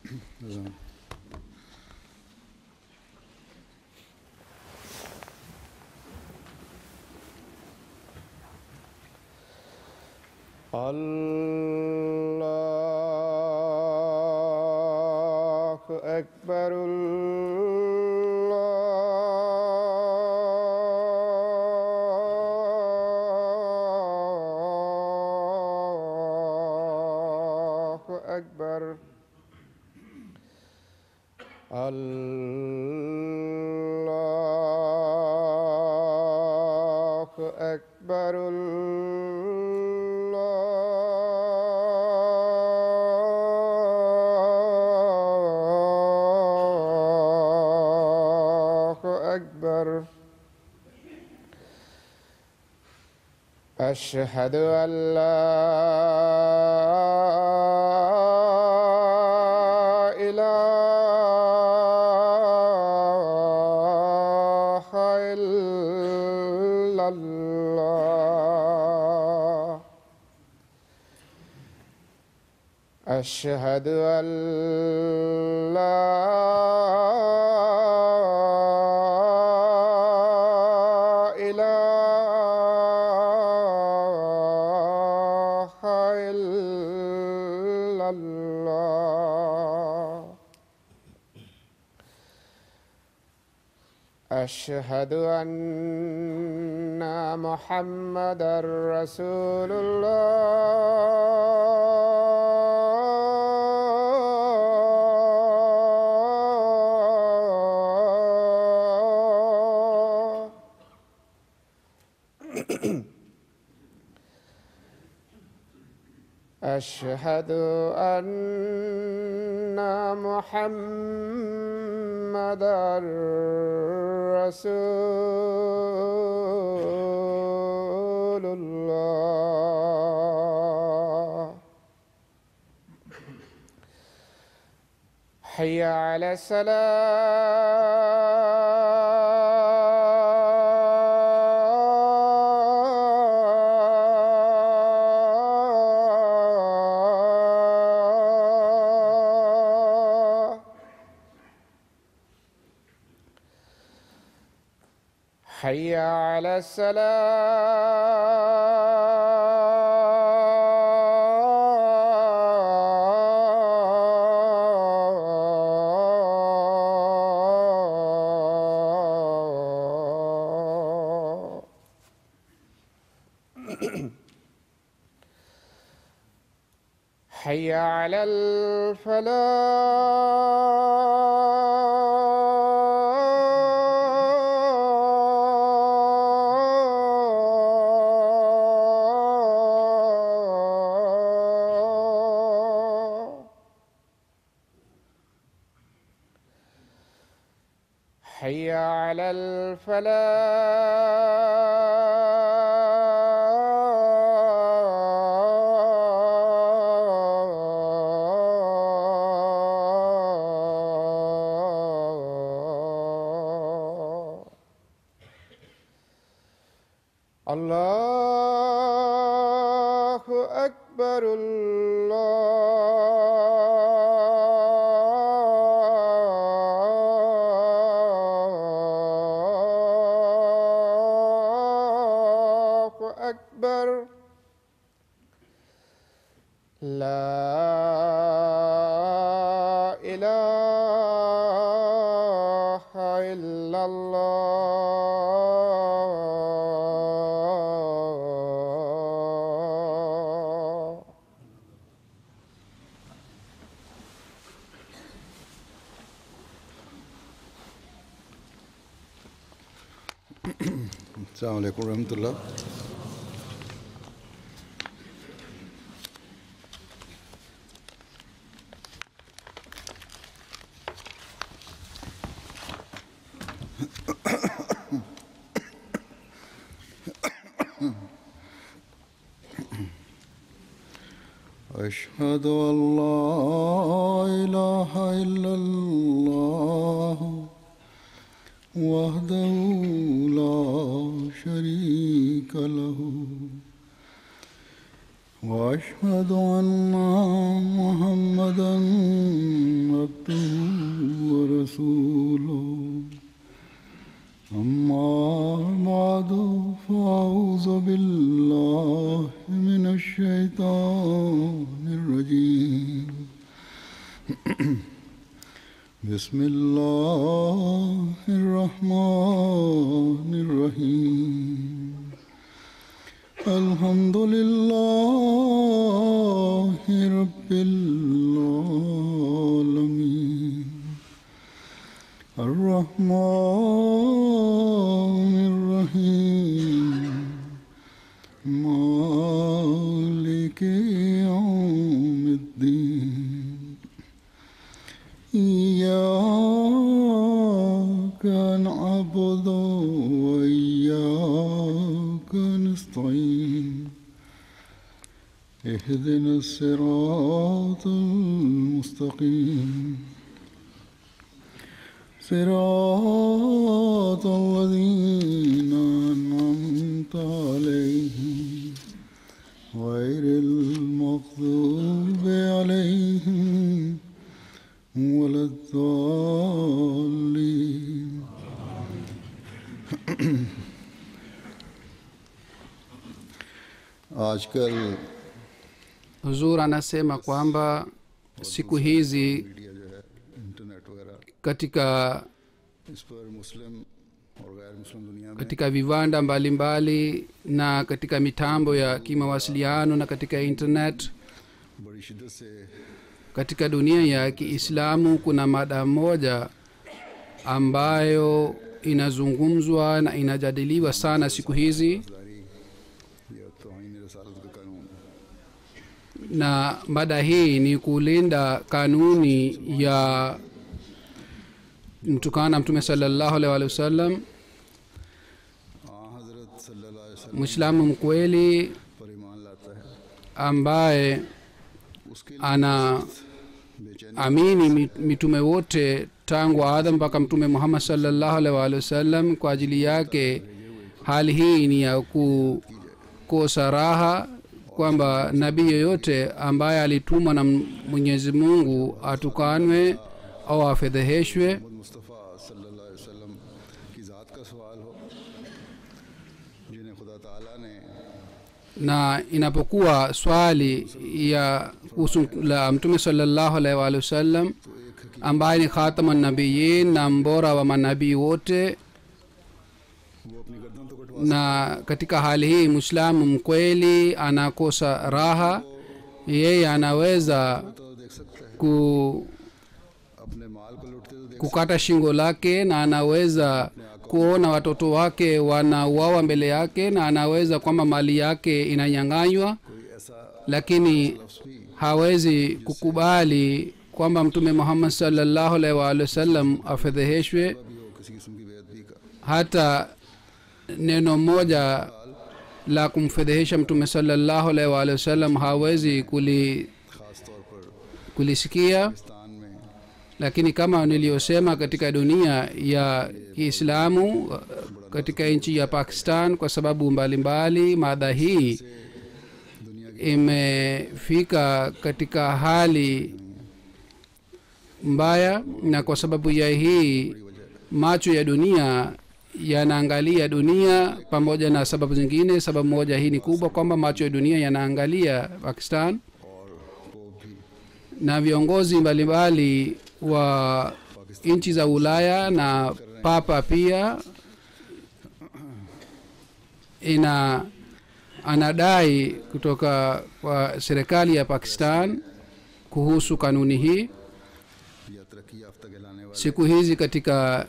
الله أكبر الله أكبر الله أكبر أشهد أن لا إله إلا الله أشهد أن لا أشهد أن محمدًا رسول الله أشهد أن محمدًا رسول الله حي على الصلاة حي على الصلاة حي على الفلاح حي على الفلاح الله أكبر الله أكبر لا إله إلا الله السلام عليكم ورحمة الله. أشهد أن لا إله إلا الله وحده لا شريك له وأشهد أن محمدًا بسم الله الرحمن الرحيم الحمد لله رب العالمين الرحمن الرحيم مالك يوم الدين إياك نعبد وإياك نستعين اهدنا الصراط المستقيم صراط الذين أنعمت عليهم غير المغضوب عليهم ولا الضالين आजकल Huzur anasema kwamba siku hizi media जो है इंटरनेट वगैरह katika इस पर मुस्लिम और गैर मुस्लिम दुनिया में katika viwanda mbalimbali na katika mitambo ya kimawasiliano na katika internet बड़ी शिद्दत से katika dunia ya Kiislamu kuna mada moja ambayo inazungumzwa na inajadiliwa sana siku hizi, जारी या तौहीन रसालत का कानून na mada hii ni kulinda kanuni ya mtukana Mtume sallallahu alaihi wasallam. हज़रत सल्लल्लाहु अलैहि वसल्लम Muislamu mkweli पर ईमान लाता है ambaye उसके ana बेचैनी amini mitume wote tangu Adam mpaka Mtume Muhammad sallallahu alaihi wasallam, kwa ajili yake hali hii ni ya kukosa raha kwamba nabii yoyote ambaye alitumwa na Mwenyezi Mungu atukanwe au afedheheshwe, Mustafa सल्लल्लाहु अलैहि वसल्लम की ज़ात का सवाल हो जिन्हें खुदा ताला ने na inapokuwa swali ya kuhusu la Mtume sallallahu alaihi wasallam ambaye ni khataman nabiyyin na mbora wa manabii wote, वो अपनी गर्दन तो कटवा na katika hali hii Muislamu mkweli anakosa raha. Yeye anaweza तो देख सकता है अपने माल को लूटते तो देख kukata shingo lake, na anaweza kuona watoto wake wanauawa mbele yake, na anaweza kwamba mali yake inanyang'anywa, कोई ऐसा lakini लफ्ज़ भी hawezi kukubali kwamba Mtume Muhammad sallallahu alaihi wasallam afedheheshwe. भी हो किसी किस्म की बेअदबी का Hata neno moja la kumfedhehesha Mtume sallallahu alaihi wasallam hawezi ख़ास तौर पर kulisikia. पाकिस्तान में Lakini kama niliyosema, katika dunia ya Kiislamu, katika nchi ya Pakistan, kwa sababu mbalimbali mada hii imefika katika hali mbaya, na kwa sababu ya hii macho ya dunia yanaangalia dunia pamoja na sababu zingine. Sababu moja hii ni kubwa kwamba macho ya dunia yanaangalia Pakistan, और वो भी na viongozi mbalimbali wa nchi za Ulaya na papa pia anadai kutoka kwa serikali ya Pakistan kuhusu kanuni hii. या तरक्की याफ्ता कहलाने वाले Siku hizi katika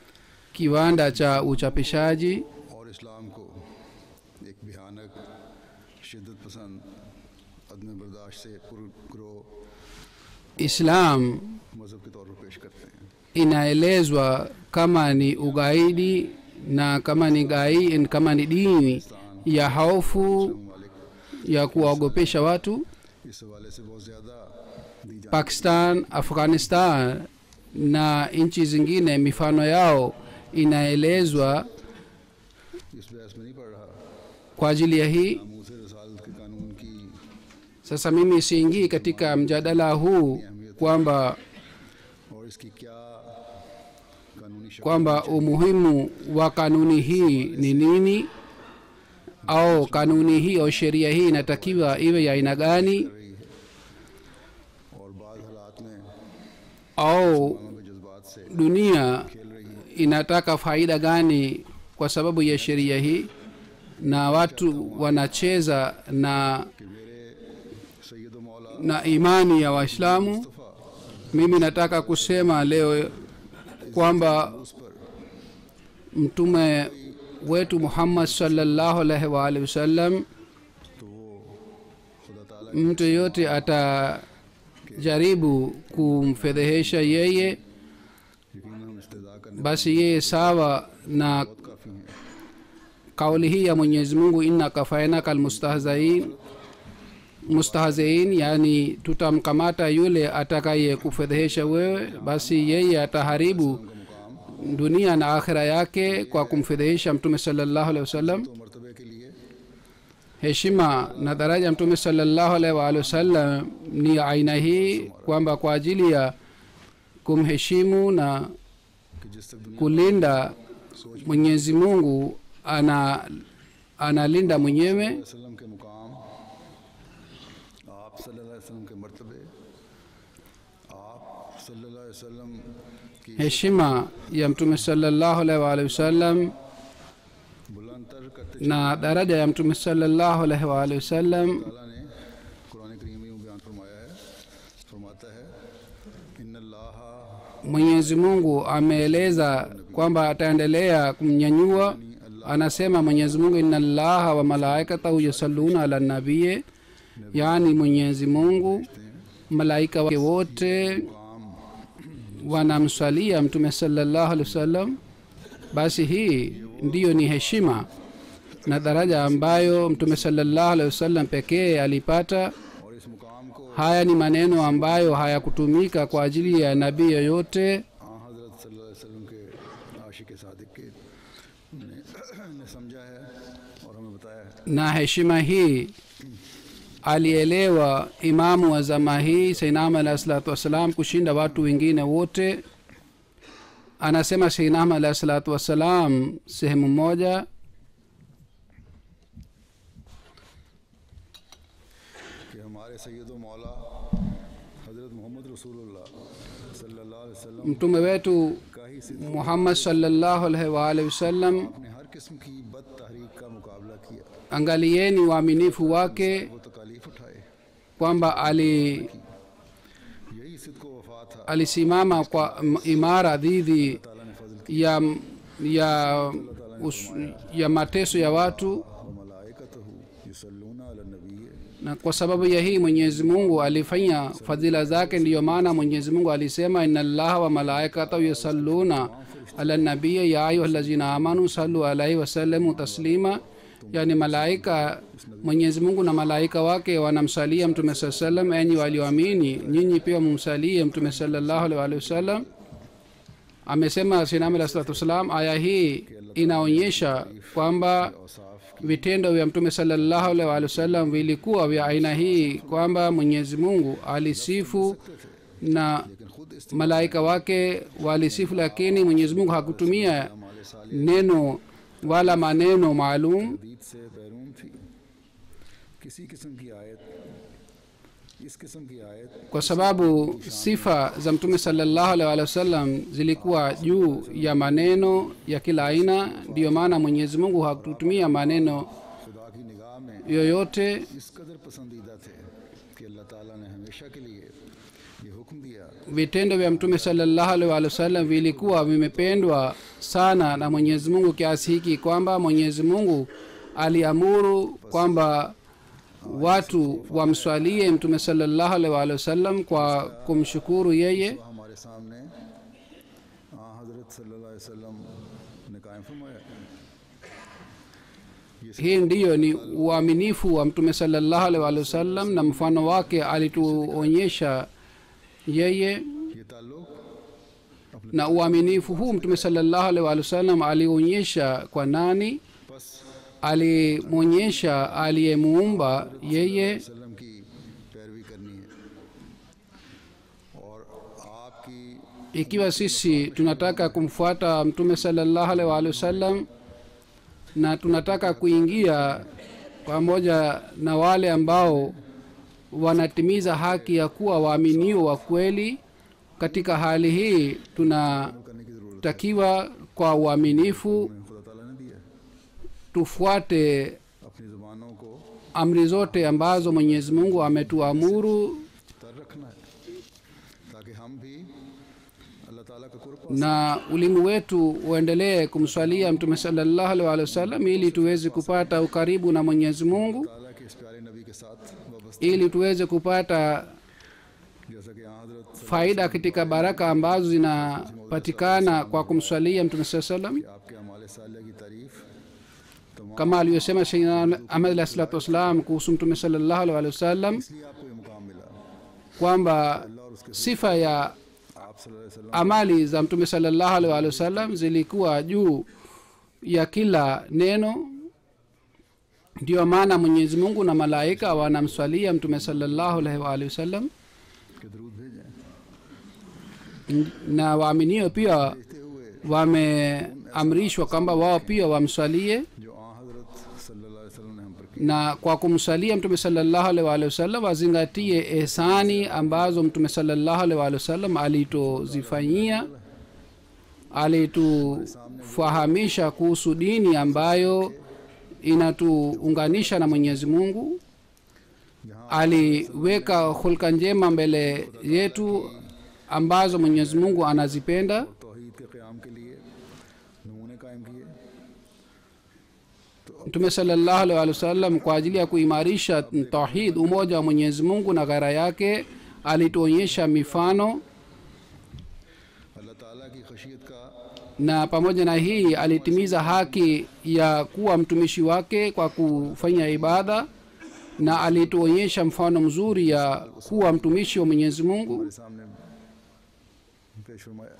kiwanda cha uchapishaji और इस्लाम को एक भयानक शिद्दत पसंद अदम बर्दाश्त से पुरग्रो Islam मज़हब के तौर पर पेश करते हैं inaelezwa kama ni ugaidi na kama ni dini ya hofu ममालिक ya kuwaogopesha watu. इस हवाले से बहुत ज़्यादा दी जाने Pakistan, Afghanistan na nchi zingine mifano yao inaelezwa इस बहस में नहीं पड़ रहा kwa ajili ya hii. नामूस रसालत के कानून की Sasa mimi siingii katika mjadala huu kwamba और इसकी क्या कानूनी शक्ल kwamba umuhimu wa kanuni hii ni nini, au kanuni hii au sheria hii inatakiwa iwe ya aina gani, रही है और बाद हालात में au के जज्बात से dunia inataka faida gani kwa sababu ya sheria hii, na watu wanacheza na कि मेरे सैयद व मौला na imani ya Waislamu. Mimi nataka kusema leo kwamba उस पर mtume wetu Muhammad sallallahu alaihi wa alihi wasallam, तो वो खुदा ताला mtu yote atajaribu kumfedhehesha yeye, यकीन हम इस्तेदा करने basi yeye sawa na काफ़ी हैं। kauli hii ya Mwenyezi Mungu, inna kafainaka almustahziin, yani tutamkamata yule atakaye kufedhehesha wewe, basi yeye ataharibu dunia na akhira yake kwa kumfedhehesha mtume sallallahu alaihi wasallam. तो मर्तबे के लिए Heshima na daraja ya mtume sallallahu alaihi wa alihi wasallam ni aina hii kwamba kwa ajili ya kumheshimu na कि जिस तक दुनिया kulinda Mwenyezi Mungu analinda mwenyewe. वसल्लम के मुकाम, आप सल्लल्लाहु अलैहि वसल्लम के मर्तबे, आप सल्लल्लाहु अलैहि वसल्लम की Heshima ya mtume sallallahu alaihi wa alihi wasallam बुलंदतर करते na daraja ya mtume sallallahu alaihi wa alihi wasallam, ताला ने कुरान करीम में बयान फरमाया है, फरमाता है इन्नल्लाह Mwenyezi Mungu ameeleza kwamba ataendelea kumnyanyua. Anasema Mwenyezi Mungu, inna Allaha wa malaikatahu yusalluna ala nabiyyi, yani Mwenyezi Mungu malaika wake wote wanamswalia mtume sallallahu alaihi wasallam. Basi hii ndiyo ni heshima na daraja ambayo mtume sallallahu alaihi wasallam pekee alipata. और इस मुकाम को Haya ni maneno ambayo hayakutumika kwa ajili ya nabii yoyote. हज़रत सल्लल्लाहु अलैहि वसल्लम के आशिक सादिक के ने समझा है और हमें बताया है। Na heshima hii alielewa imamu wa zama hii Sayyidina alayhi salatu wassalam kushinda watu wengine wote. Anasema Sayyidina alayhi salatu wassalam sehemu moja, कि हमारे सैयद व मौला हज़रत मोहम्मद रसूलुल्लाह सल्लल्लाहु अलैहि वसल्लम mtume wetu का ही सिद्ध Muhammad sallallahu alaihi wa alihi wasallam, ने हर किस्म की बद तहरीक का मुकाबला किया, angalieni uaminifu wake वो तकालीफ उठाए। kwamba यही सिद्क़ व वफ़ा था। alisimama kwa imara dhidi ताला ने फजल किया ya mateso ya watu, व मलाइकतहु युसल्लूना अला नबी। na kwa sababu ya hii Mwenyezi Mungu alifanya fadhila zake. Ndiyo maana Mwenyezi Mungu alisema, inna Allaha wa malaikatahu yusalluna ala nabiyyi ya ayyuhallazina amanu sallu alaihi wa sallimu taslima, yani malaika, Mwenyezi Mungu na malaika wake wanamsalia mtume sallallahu alaihi wasallam. Enyi walioamini, nyinyi pia mumsalie mtume sallallahu alaihi wasallam. Amesema Sayyidina alayhi salatu wasallam. Aya hii inaonyesha kwamba vitendo vya mtume sallallahu alaihi wasallam vilikuwa vya aina hii kwamba Mwenyezi Mungu alisifu na malaika wake walisifu, lakini Mwenyezi Mungu hakutumia neno wala maneno maalum. हदीद से बैरून थी किसी किस्म की आयत, इस किस्म की आयत Kwa sababu sifa za mtume sallallahu alaihi wasallam zilikuwa juu ya maneno ya kila aina, ndiyo maana Mwenyezi Mungu hakutumia maneno खुदा की निगाह में yoyote. इस कदर पसंदीदा थे कि अल्लाह ताला ने हमेशा के लिए ये हुक्म दिया Vitendo vya mtume sallallahu alaihi wasallam vilikuwa vimependwa sana na Mwenyezi Mungu kiasi hiki kwamba Mwenyezi Mungu aliamuru kwamba watu wamswalie mtume sallallahu alaihi wasallam kwa kumshukuru yeye. तो हमारे सामने हज़रत सल्लल्लाहु अलैहि वसल्लम ने कायम फरमाया। Hii ndiyo ni uaminifu wa mtume sallallahu alaihi wasallam, na mfano wake alituonyesha yeye. ये ताल्लुक Na uaminifu huu mtume sallallahu alaihi wasallam alionyesha kwa nani? बस Alimwonyesha aliyemuumba yeye. वसल्लम की पैरवी करनी है और आपकी Ikiwa sisi tunataka kumfuata mtume sallallahu alaihi wasallam na tunataka kuingia pamoja na wale ambao wanatimiza haki ya kuwa waaminio wa kweli, katika hali hii tunatakiwa kwa uaminifu खुदा ताला ने दिया है tufuate अपनी ज़ुबानों को amri zote ambazo mwenyezi mungu ametuamuru तर रखना है ताकि हम भी अल्लाह ताला का कुर्ब पा na ulimi wetu uendelee kumswalia mtume sallallahu alaihi wasallam ili tuweze kupata ukaribu na mwenyezi mungu ताला के इस प्यारे नबी के साथ वाबस्ता ili tuweze kupata जैसा कि यहाँ हजरत faida katika baraka ambazo zinapatikana kwa kumswalia mtume saa salam आपके अमाल सालिह की तारीफ तमाम kama alivyosema Sayyidina Ahmad alayhi salatu wassalam kuhusu mtume sallallahu alaihi wasallam इसलिए आपको ये मुकाम मिला kwamba sifa ya आप सल्लल्लाहु अलैहि वसल्लम amali za mtume sallallahu alaihi wasallam zilikuwa juu ya kila neno ndio maana mwenyezi mungu na malaika wanamswalia mtume sallallahu alaihi wasallam के दरूद भेजें na waaminio pia कहते हुए wameamrishwa kwamba wao pia wamswalie जो आ हजरत सल्लल्लाहु अलैहि वसल्लम ने हम पर की na kwa kumswalia mtume sallallahu alaihi wasallam wazingatie ihsani ambazo mtume sallallahu alaihi wasallam alitozifanyia alitufahamisha kuhusu dini ambayo inatuunganisha na mwenyezi mungu aliweka hulka njema mbele yetu ambazo mwenyezi mungu anazipenda तौहीद के क़याम के लिए नमूने कायम किए mtume sallallahu alaihi wasallam kwa ajili ya kuimarisha tauhid umoja wa mwenyezi mungu na ghara yake alituonyesha mifano अल्लाह ताला की खशियत का na pamoja na hii alitimiza haki ya kuwa mtumishi wake kwa kufanya ibada na alituonyesha mfano mzuri ya kuwa mtumishi wa mwenyezi mungu हमारे सामने पेश फरमाया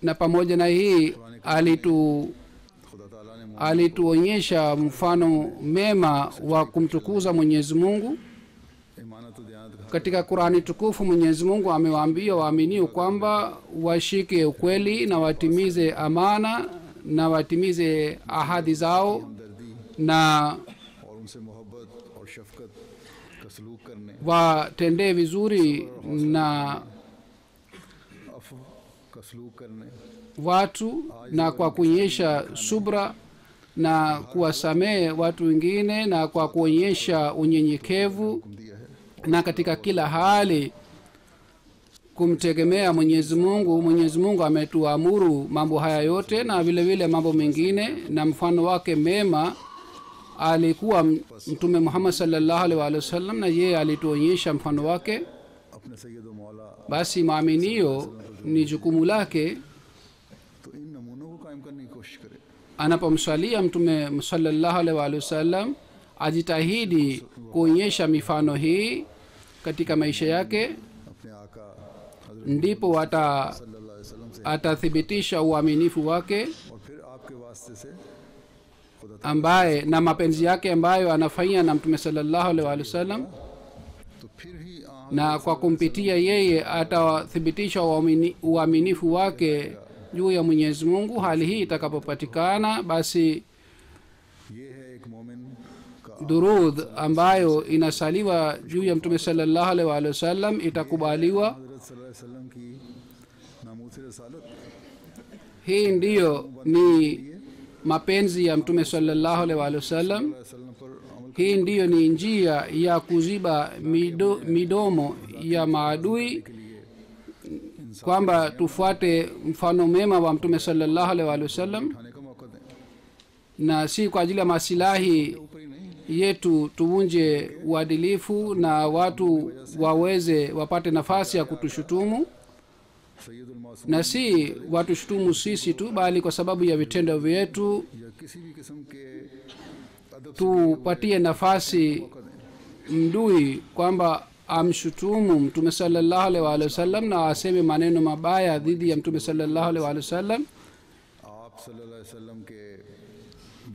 na pamoja na hii खुदा ताला ने alituonyesha mfano mema wa kumtukuza mwenyezi mungu इमानत और दयानत का katika qurani tukufu mwenyezi mungu amewaambia waaminio kwamba washike ukweli na watimize amana na watimize ahadi zao हमदर्दी na और उनसे मोहब्बत और शफकत का सलूक करने watendee vizuri na अफ़व का सलूक करने watu na kwa kuonyesha subra na kuwasamehe watu wengine na kwa kuonyesha unyenyekevu दिया है na katika kila hali kumtegemea mwenyezi mungu mwenyezi mungu ametuamuru mambo haya yote na vile vile mambo mengine na mfano wake mema alikuwa mtume muhammad sallallahu alaihi wasallam na yeye alituonyesha mfano wake अपने सैयद व मौला basi maaminio ni jukumu lake तो इन नमूनों को कायम करने की कोशिश करे anapomswalia mtume sallallahu alaihi wasallam ajitahidi kuonyesha mifano hii katika maisha yake अपने आका हजरत ndipo सल्लल्लाहु अलैहि वसल्लम से atathibitisha uaminifu wake और फिर आपके वास्ते से खुदा ambaye na mapenzi yake ambayo anafanya na mtume sallallahu alaihi wasallam तो फिर ही na kwa kumpitia yeye atathibitisha uaminifu wake juu ya mwenyezi mungu hali hii itakapopatikana basi ये है एक मोमिन का durudh ambayo inasaliwa juu ya mtume sallallahu alaihi wasallam itakubaliwa हजरत सल्लल्लाहु अलैहि वसल्लम की नामूस रसालत hii ndiyo ni mapenzi ya mtume sallallahu alaihi wasallam वसल्लम पर अमल hii ndiyo ni njia ya kuziba midomo ya maadui kwamba tufuate mfano mema wa mtume sallallahu alaihi wasallam खाने का मौका दें na si kwa ajili ya masilahi ऊपर ही नहीं yetu tuvunje uadilifu na watu waweze wapate nafasi ya kutushutumu सैयदुल मासूम na si watushutumu sisi tu bali kwa sababu ya vitendo vyetu या किसी भी किस्म के अदब से tupatie nafasi mdui kwamba amshutumu mtume sallallahu alaihi wasallam na aseme maneno mabaya dhidi ya mtume sallallahu alaihi wasallam आप सल्लल्लाहु अलैहि वसल्लम के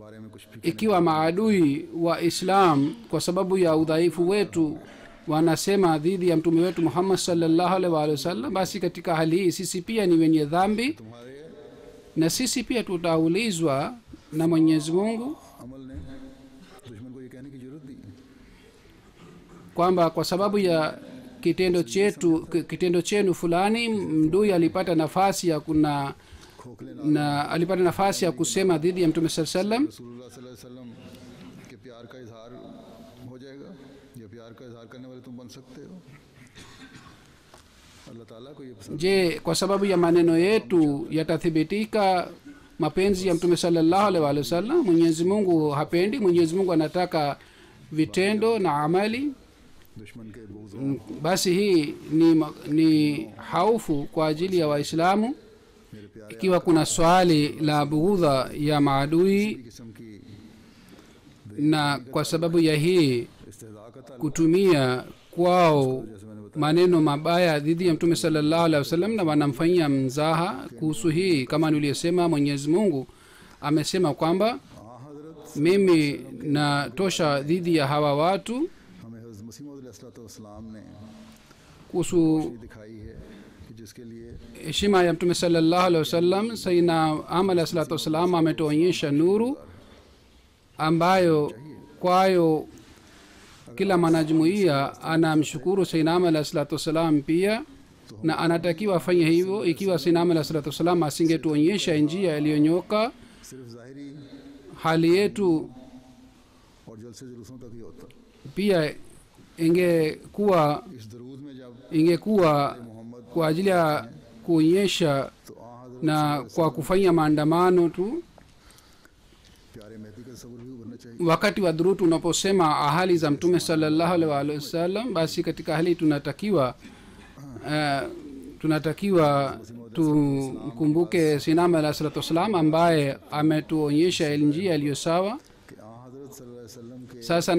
बारे में कुछ भी ikiwa maadui wa islam kwa sababu ya udhaifu wetu wanasema dhidi ya mtume wetu muhammad sallallahu alaihi wasallam basi katika hali hii sisi pia ni wenye dhambi तुम्हारे na sisi pia tutaulizwa na mwenyezi mungu अमल ने दुश्मन को ये कहने की जरूरत दी kwamba kwa sababu ya kitendo chenu fulani, mdui alipata nafasi ya alipata nafasi ya kusema dhidi ya mtume sallallahu alaihi wasallam. रसूलुल्लाह सल्लल्लाहु अलैहि वसल्लम के प्यार का इजहार हो जाएगा, या प्यार का इजहार करने वाले तुम बन सकते हो? अल्लाह ताला को ये पसंद Je, kwa sababu ya maneno yetu yatathibitika mapenzi ya mtume sallallahu alaihi wasallam? Mwenyezi Mungu hapendi. Mwenyezi Mungu anataka vitendo na amali. दुश्मन के बुग़्ज़ Basi hii ni haufu kwa ajili ya Waislamu. Ikiwa kuna swali la bughudha ya maadui, किस्म की na kwa sababu ya hii इस्तेज़ा का ताल्लुक kutumia kwao maneno mabaya dhidi ya mtume sallallahu alaihi wasallam na wanamfanyia mzaha kuhusu hii, kama niliyosema, Mwenyezi Mungu amesema kwamba mimi natosha dhidi ya hawa watu. हमें हज़रत मसीह मौऊद अलैहिस्सलाम ने Kuhusu दिखाई है कि जिसके लिए heshima ya mtume sallallahu alaihi wasallam, Sayyidina Ahmad alayhi salatu wasallam ametuonyesha nuru ambayo kwayo kila mwanajumuiya anamshukuru Sayyidina Ahmad alayhi salatu wasallam pia, na anatakiwa afanye hivyo. Ikiwa Sayyidina Ahmad alayhi salatu wasallam asingetuonyesha njia iliyonyoka, सिर्फ ज़ाहिरी hali yetu और जलसे जुलूसों तक ही होता। pia ingekuwa इस दरूद में जब ingekuwa kwa ajili ya kuonyesha तो हज़रत na kwa kufanya maandamano tu. प्यारे मेहदी का तस्वुर भी उभरना चाहिए। Wakati wa dhurutu unaposema ahali za mtume sallallahu alaihi wasallam, basi katika hali tunatakiwa tumkumbuke Sinama alayhi salatu wasallam ambaye ametuonyesha njia iliyo sawa. कि हज़रत सल्लल्लाहु अलैहि वसल्लम के Sasa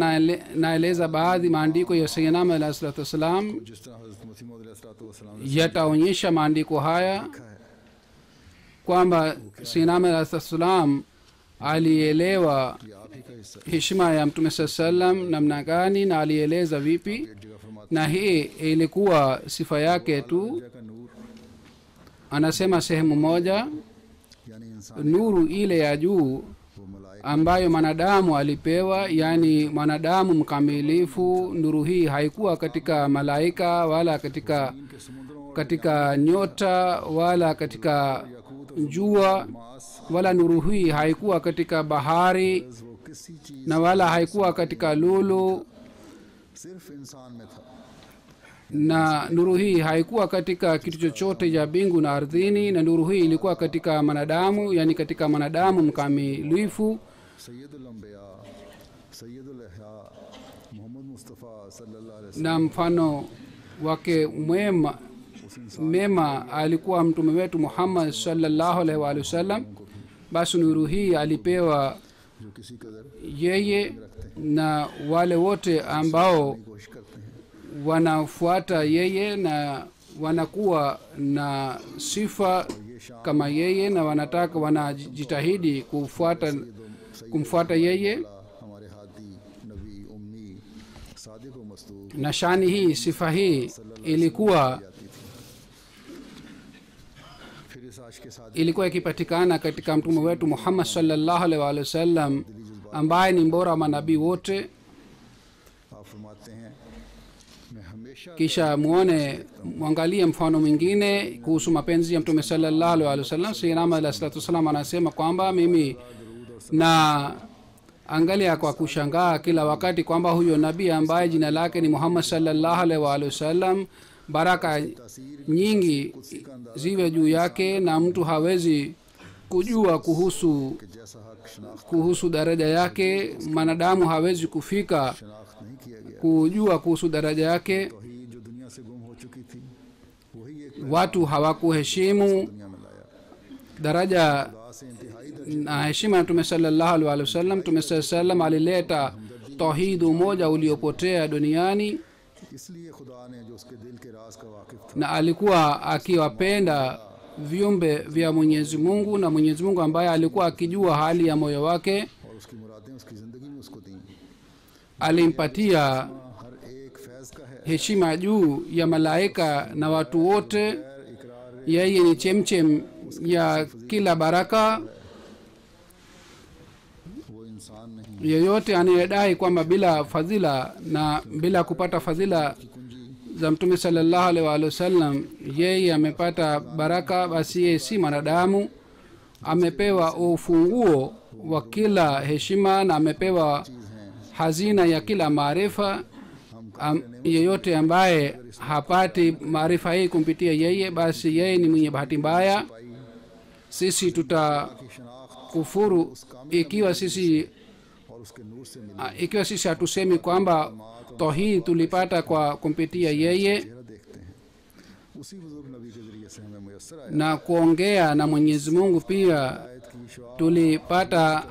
naeleza baadhi maandiko ya Sinama alayhi salatu wasallam, जिस तरह हज़रत मसीह मौऊद अलैहिस्सलाम ने yataonyesha maandiko haya लिखा है kwamba Sinama alayhi salatu wasallam alielewa कि आप ही का हिस्सा heshima ya mtume sallallahu alaihi wasallam namna gani na alieleza vipi, एक जगह फरमाते na hii ilikuwa sifa yake tu. हैं का नूर Anasema sehemu moja, यानी इंसान nuru ile ya juu वो Malaika ambayo mwanadamu alipewa, yani mwanadamu mkamilifu, nuru hii haikuwa katika malaika wala के समुद्रों katika nyota wala katika jua, wala nuru hii haikuwa katika bahari वो किसी चीज na wala haikuwa katika lulu, सिर्फ इंसान में था। na nuru hii haikuwa katika kitu chochote cha mbingu na ardhini, na nuru hii ilikuwa katika mwanadamu, yani katika mwanadamu mkamilifu. सैयदुल अंबिया सैयदुल अहया मोहम्मद मुस्तफ़ा सल्लल्लाहु अलैहि Na mfano wake mema alikuwa mtume wetu Muhammad sallallahu alaihi wa sallam. Basi nuru hii alipewa वसल्लम जो किसी कदर yeye na wale wote ambao कोशिश करते हैं wanafuata yeye na wanakuwa na sifa kama yeye na wanajitahidi kumfuata yeye. हमारे हादी नबी उम्मी सादिक व मस्तूक Na shani hii, sifa hii ilikuwa फिर इस आश के साथ ilikuwa ikipatikana katika mtume wetu Muhammad sallallahu alaihi wa sallam ambaye ni mbora wa manabii wote. आप फरमाते हैं मैं हमेशा Kisha mwangalie mfano mwingine kuhusu mapenzi ya mtume sallallahu alaihi wa sallam. Sayyidina Ahmad alayhi salatu wasallam anasema kwamba mimi na angalia kwa kushangaa kila wakati kwamba huyo nabii ambaye jina lake ni Muhammad sallallahu alaihi wa sallam, baraka nyingi ziwe juu yake, na mtu hawezi kujua जैसा हक शनाख्त kuhusu daraja yake. Mwanadamu hawezi kufika शनाख्त नहीं किया गया। kujua kuhusu daraja yake. तौहीद जो दुनिया से गुम हो चुकी थी वही एक Watu hawakuheshimu दुनिया में लाया। daraja खुदा से इंतहाई na heshima ya mtume sallallahu alaihi wasallam. Mtume sallallahu alaihi wasallam alileta tauhid, umoja uliopotea duniani, इसलिए खुदा ने जो उसके दिल के राज का वाकिफ था na alikuwa akiwapenda viumbe vya Mwenyezi Mungu, na Mwenyezi Mungu ambaye alikuwa akijua hali ya moyo wake और उसकी मुरादें उसकी ज़िंदगी में उसको दी। alimpatia हर एक फैज़ का है heshima juu ya malaika na watu wote. इकरार Yeye ni chemchem ya kila baraka. वो इंसान नहीं Yeyote anayedai kwamba bila fadhila na bila kupata fadhila za mtume sallallahu alaihi wasallam yeye amepata baraka, basi yeye si mwanadamu, amepewa ufunguo wa kila heshima na amepewa hazina ya kila maarifa. Yeyote ambaye hapati maarifa hii kumpitia yeye, basi yeye ni mwenye bahati mbaya. Sisi tutakufuru ikiwa sisi hatusemi kwamba tauhid tulipata kwa kumpitia yeye. Na kuongea na Mwenyezi Mungu pia tulipata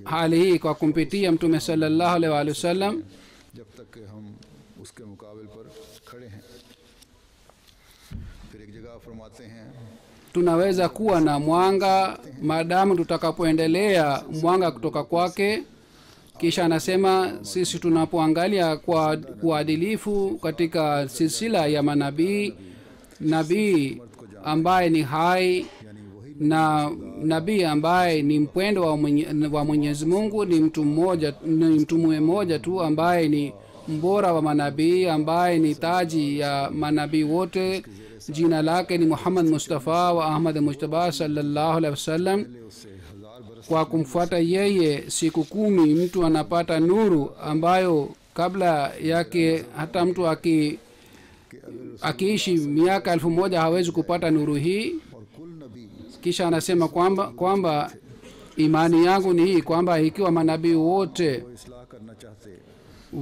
hali hii kwa kumpitia mtume sallallahu alaihi wasallam. जब तक कि हम उसके मुकाबले पर खड़े हैं। फिर एक जगह फरमाते हैं tunaweza kuwa na mwanga maadamu tutakapoendelea mwanga kutoka kwake. Kisha anasema sisi tunapoangalia kwa uadilifu katika silsila ya manabii, nabii ambaye ni hai na nabii ambaye ni mpendo wa Mwenyezi Mungu ni mtu mmoja tu ambaye ni mbora wa manabii, ambaye ni taji ya manabii wote. Jina lake ni Muhammad Mustafa wa Ahmad Mujtaba sallallahu alaihi wasallam. Kwa kumfuata yeye siku 10 mtu anapata nuru ambayo kabla yake hata mtu akiishi miaka 1000 hawezi kupata nuru hii. Kisha anasema kwamba imani yangu ni hii kwamba ikiwa manabii wote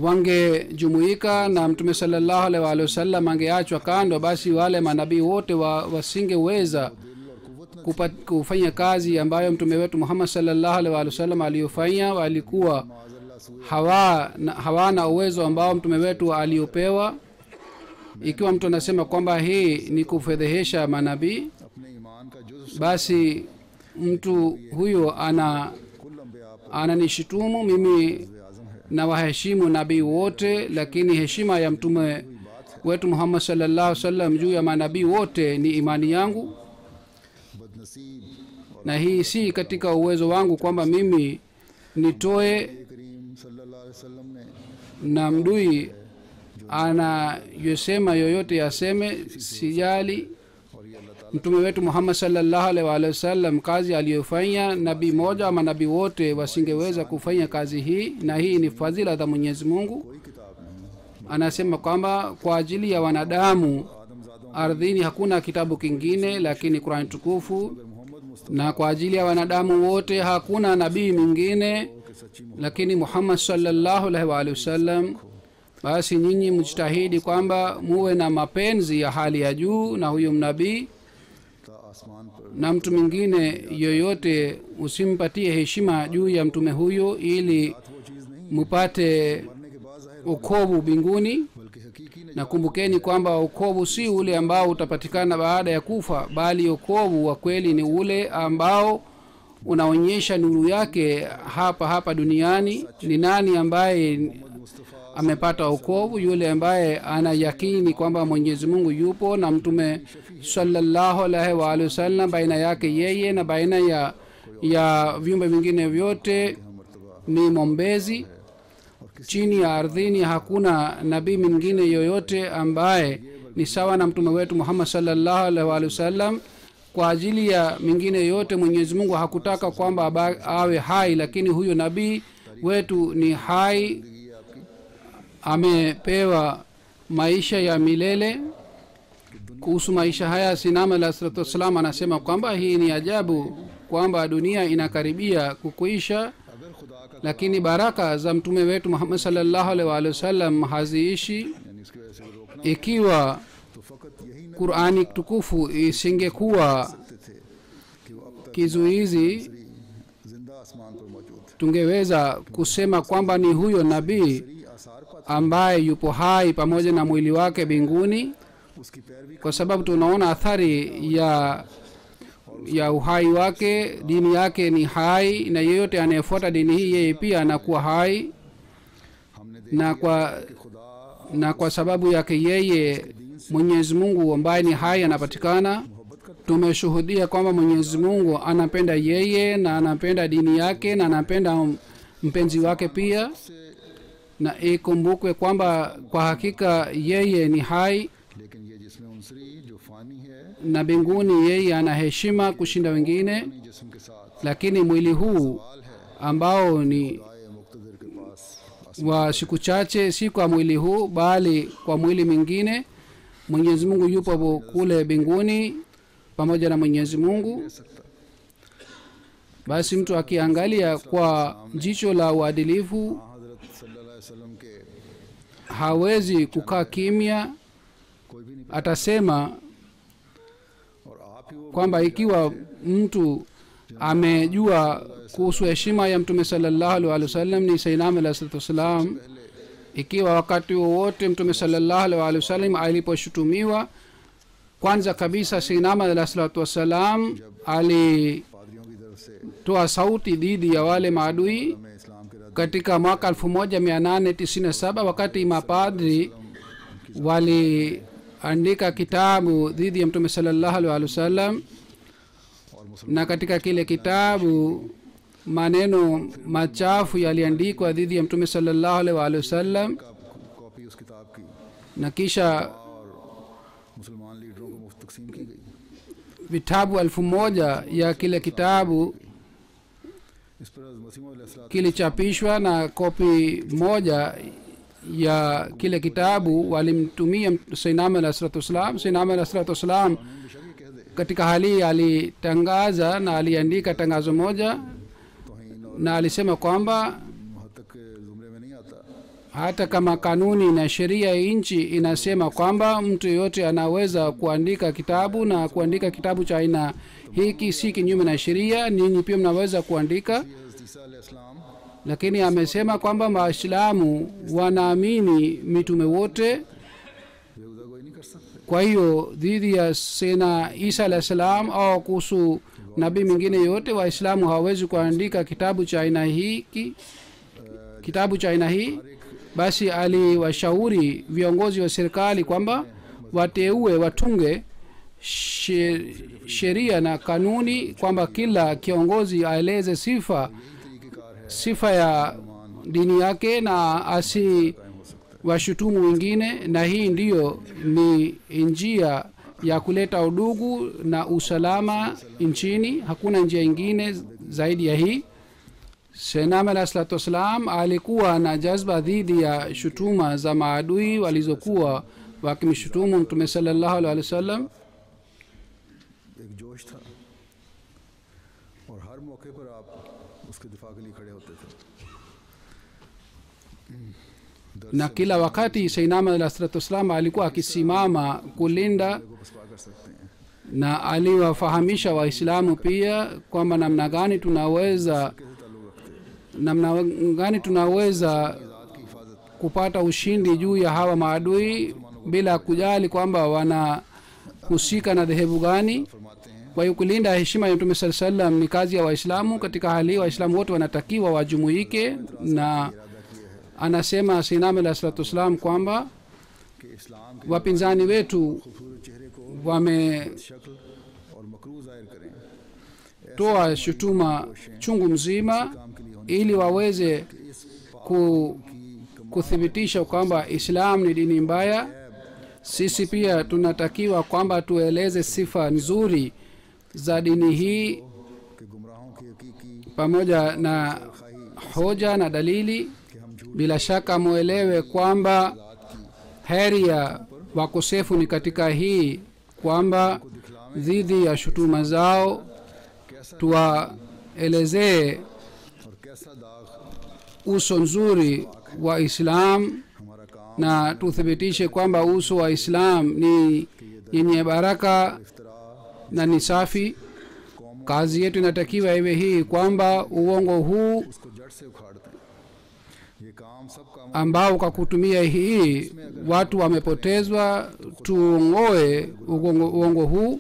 wangejumuika na mtume sallallahu alaihi wasallam angeachwa kando, basi wale manabii wote wasingeweza kufanya kazi ambayo mtume wetu Muhammad sallallahu alaihi wasallam aliyofanya. Walikuwa hawana uwezo ambao mtume wetu aliopewa. Ikiwa mtu anasema kwamba hii ni kufedhehesha manabii, basi mtu huyo ananishitumu mimi. Na waheshimu nabii wote, lakini heshima ya mtume wetu Muhammad sallallahu alaihi wasallam juu ya manabii wote ni imani yangu. Na hii si katika uwezo wangu kwamba mimi nitoe, na mdui anayosema yoyote aseme, sijali. Mtume wetu Muhammad sallallahu alaihi wasallam kazi aliyofanya, nabii moja ama nabii wote wasingeweza kufanya kazi hii, na hii ni fadhila za Mwenyezi Mungu. Anasema kwamba kwa ajili ya wanadamu ardhini hakuna kitabu kingine lakini Qur'an tukufu, na kwa ajili ya wanadamu wote hakuna nabii mwingine lakini Muhammad sallallahu alaihi wasallam. Basi nyinyi mjitahidi kwamba muwe na mapenzi ya hali ya juu na huyo nabii, na mtu mwingine yoyote usimpatie heshima juu ya mtume huyo ili mupate ukovu mbinguni. Na kumbukeni kwamba ukovu si ule ambao utapatikana baada ya kufa, bali ukovu wa kweli ni ule ambao unaonyesha nuru yake hapa duniani. Ni nani ambaye amepata ukovu? Yule ambaye anayakini kwamba Mwenyezi Mungu yupo na mtume sallallahu alaihi wasallam baina yake yeye na baina ya viumbe vingine vyote ni mombezi. Chini ya ardhini hakuna nabii mwingine yoyote ambaye ni sawa na mtume wetu Muhammad sallallahu alaihi wasallam. Kwa ajili ya mingine yote Mwenyezi Mungu hakutaka kwamba awe hai, lakini huyo nabii wetu ni hai, amepewa maisha ya milele. Kuhusu maisha haya Sinama alayhi wasallam anasema kwamba hii ni ajabu kwamba dunia inakaribia kukuisha, lakini baraka za mtume wetu Muhammad sallallahu alaihi wasallam haziishi. Ikiwa Qur'ani tukufu isingekuwa kizuizi, tungeweza kusema kwamba ni huyo nabii ambaye yupo hai pamoja na mwili wake mbinguni, kwa sababu tunaona athari ya uhai wake. Dini yake ni hai, na yeyote anayefuata dini hii yeye pia anakuwa hai, na kwa sababu yake yeye Mwenyezi Mungu ambaye ni hai anapatikana. Tumeshuhudia kwamba Mwenyezi Mungu anapenda yeye na anapenda dini yake na anapenda mpenzi wake pia, na ikumbukwe kwamba kwa hakika yeye ni hai, लेकिन ये जिसमें उनसरी जो फानी है na mbinguni yeye ana heshima kushinda wengine. जिस्म के साथ Lakini mwili huu ambao ni आए मुक्तदर के पास wa siku chache, si kwa mwili huu bali kwa mwili mwingine. Mwenyezi Mungu yupo kule mbinguni pamoja na Mwenyezi Mungu. Basi mtu akiangalia kwa jicho la uadilifu हजरत सल्लल्लाहु अलैहि वसल्लम के hawezi kukaa kimya, कोई भी नहीं atasema और आप ही वो kwamba ikiwa mtu amejua kuhusu heshima ya Mtume sallallahu alaihi wasallam ni Sayyidina alayhi wasallam, ikiwa wakati wowote Mtume sallallahu alaihi wasallam aliposhutumiwa, kwanza kabisa Sayyidina alayhi wasallam alitoa पादरियों की तरफ से sauti dhidi ya wale maadui हमें इस्लाम के रद्द katika mwaka 1897 wakati mapadri waliandika kitabu dhidi ya Mtume sallallahu alaihi wasallam, और मुसलमान na katika kile kitabu maneno machafu yaliandikwa dhidi ya Mtume sallallahu alaihi wasallam, का कॉपी उस किताब की na kisha और मुसलमान लीडरों को मुफ्त तकसीम की गई। vitabu 1000 ya kile kitabu इस पर मसीह अलैहिस्सलाम kilichapishwa, na kopi moja ya kile kitabu walimtumia Sayyidina alayhi wasallam. Sayyidina alayhi wasallam बेशक ये कह दे katika hali hii alitangaza na aliandika tangazo moja, तौहीन और na alisema kwamba महतक के जुमरे में नहीं आता। hata kama kanuni na sheria ya nchi inasema kwamba mtu yeyote anaweza kuandika kitabu, na kuandika kitabu cha aina hiki si kinyume na sheria, ninyi pia mnaweza kuandika. ये हज़रत ईसा अलैहिस्सलाम Lakini amesema kwamba Waislamu wanaamini mitume wote, बेहुदा कोई नहीं कर सकते। kwa hiyo dhidi ya Sayyidina Isa alayhi salam au kuhusu nabii mwingine yote, Waislamu hawawezi kuandika kitabu cha aina hiki, kitabu cha aina hii. Basi aliwashauri viongozi wa serikali kwamba wateue, watunge sheria na kanuni kwamba kila kiongozi aeleze sifa ya dini yake na asi washutumu wengine, na hii ndiyo ni njia ya kuleta udugu na usalama nchini. Hakuna njia ingine zaidi ya hii. Sayyidina alayhi wasallam alikuwa na jazba dhidi ya shutuma za maadui walizokuwa wakimshutumu Mtume sallallahu alaihi wasallam. एक जोश था और हर मौके पर आप उसके दिफा के लिए खड़े होते थे। Na kila wakati Sayyidina alayhi wasallam alikuwa akisimama kulinda, को पसपा कर सकते हैं। na aliwafahamisha Waislamu pia kwamba namna gani tunaweza kupata ushindi juu ya hawa maadui bila kujali kwamba wanahusika na dhehebu gani. फरमाते हैं Kwa hiyo kulinda heshima ya Mtume sallallahu alaihi wasallam ni kazi ya Waislamu. Katika hali hii Waislamu wote wanatakiwa wajumuike, na anasema Sayyidina alayhi wasallam kwamba कि इस्लाम के wapinzani wetu खूबसूरत चेहरे को wametoa शक्ल और मकरू जाहिर करें shutuma chungu mzima ili waweze kuthibitisha kwamba Islam ni dini mbaya. Sisi pia tunatakiwa kwamba tueleze sifa nzuri za dini hii कि गुमराहों की हकीकी pamoja na hoja na dalili. Bila shaka muelewe kwamba heri ya wakosefu ni katika hii kwamba dhidi ya shutuma zao tuwaelezee और कैसा दाग uso nzuri wa Islam, हमारा काम na tuthibitishe kwamba uso wa Islam ni yenye baraka na ni safi. Kazi yetu inatakiwa iwe hii kwamba uongo huu उसको जड़ से उखाड़ दें। ये काम सब काम ambao kwa kutumia hii watu wamepotezwa, tuongoe uongo huu.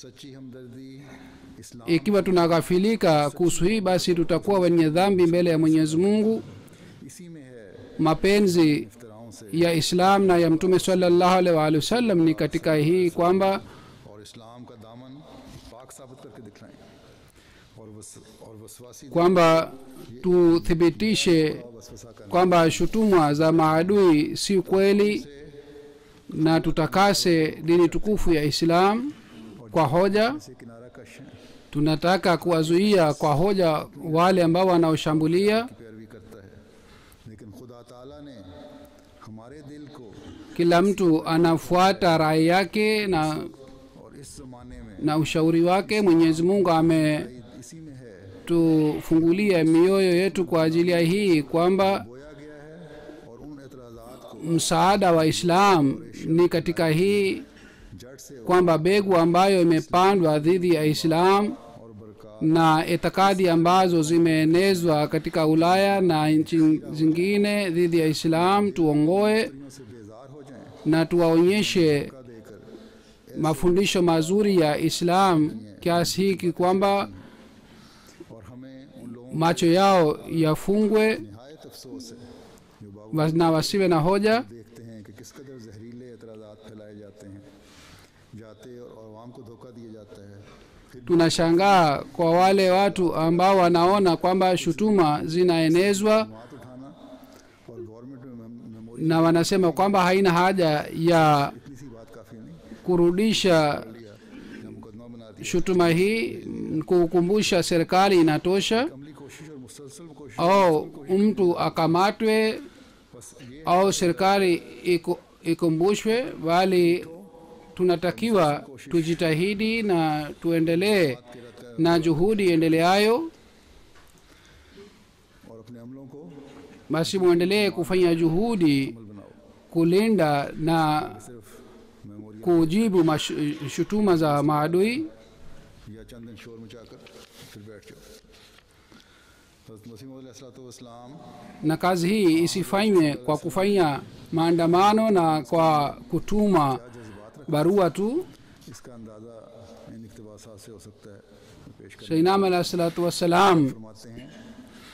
सच्ची हमदर्दी इस्लाम Ikiwa tunaghafilika kuhusu hii, basi tutakuwa wenye dhambi mbele ya Mwenyezi Mungu. इसी में है। Mapenzi इफ्तराओं से ya Islam na ya Mtume sallallahu alaihi wasallam ni katika hii kwamba और इस्लाम का दामन पाक साबित करके दिखलाएं। और वसवासी kwamba tuthibitishe वसवसा करना kwamba shutuma za maadui si kweli na tutakase dini tukufu ya Islam kwa hoja. से किनारा कश हैं Tunataka kuwazuia kwa hoja wale ambao wanaoshambulia. की पैरवी करता है, लेकिन खुदा ताला ने हमारे दिल को Kila mtu anafuata rai yake और इस जमाने में na ushauri wake. Mwenyezi Mungu इसी में है ametufungulia mioyo yetu kwa ajili ya hii kwamba बोया गया है और उन एतराज़ात को msaada wa Islam ni katika hii जड़ से kwamba begu ambayo imepandwa dhidi ya Islam और बरकत na itikadi ambazo zimeenezwa katika Ulaya na nchi zingine dhidi ya Islam tuongoe से बेजार हो जाएं na tuwaonyeshe का देकर mafundisho mazuri ya Islam kiasi hiki kwamba और हमें उन लोगों macho yao yafungwe नहायत अफसोस है जो बाबू na wasiwe na hoja. देखते हैं कि किस कदर जहरीले एतराज़ात फैलाए जाते और आवाम को धोखा दिया जाता है। फिर Tunashangaa kwa wale watu ambao wanaona kwamba shutuma zinaenezwa बात उठाना और गवर्नमेंट में memory na wanasema kwamba haina haja ya इतनी सी बात काफ़ी नहीं kurudisha लिया या मुकदमा बना दिया। shutuma hii, kukumbusha serikali inatosha, अमली कोशिश और मुसलसल कोशिश au mtu akamatwe बस ये au serikali ikumbushwe, bali tunatakiwa tujitahidi na tuendelee na juhudi endeleayo. और अपने अमलों को Basi muendelee kufanya juhudi बनाओ, kulinda na सिर्फ memory kujibu shutuma za maadui. या चंद दिन शोर मचाकर फिर बैठ जाओ। हज़रत मसीह मौद अलैहिस्सलाम Na kazi hii isifanywe kwa kufanya maandamano na kwa kutuma barua tu. इसका अंदाज़ा इन इक़्तिबासात से हो सकता है। मैं पेश कर Sayyidina alayhi salatu wassalam फरमाते हैं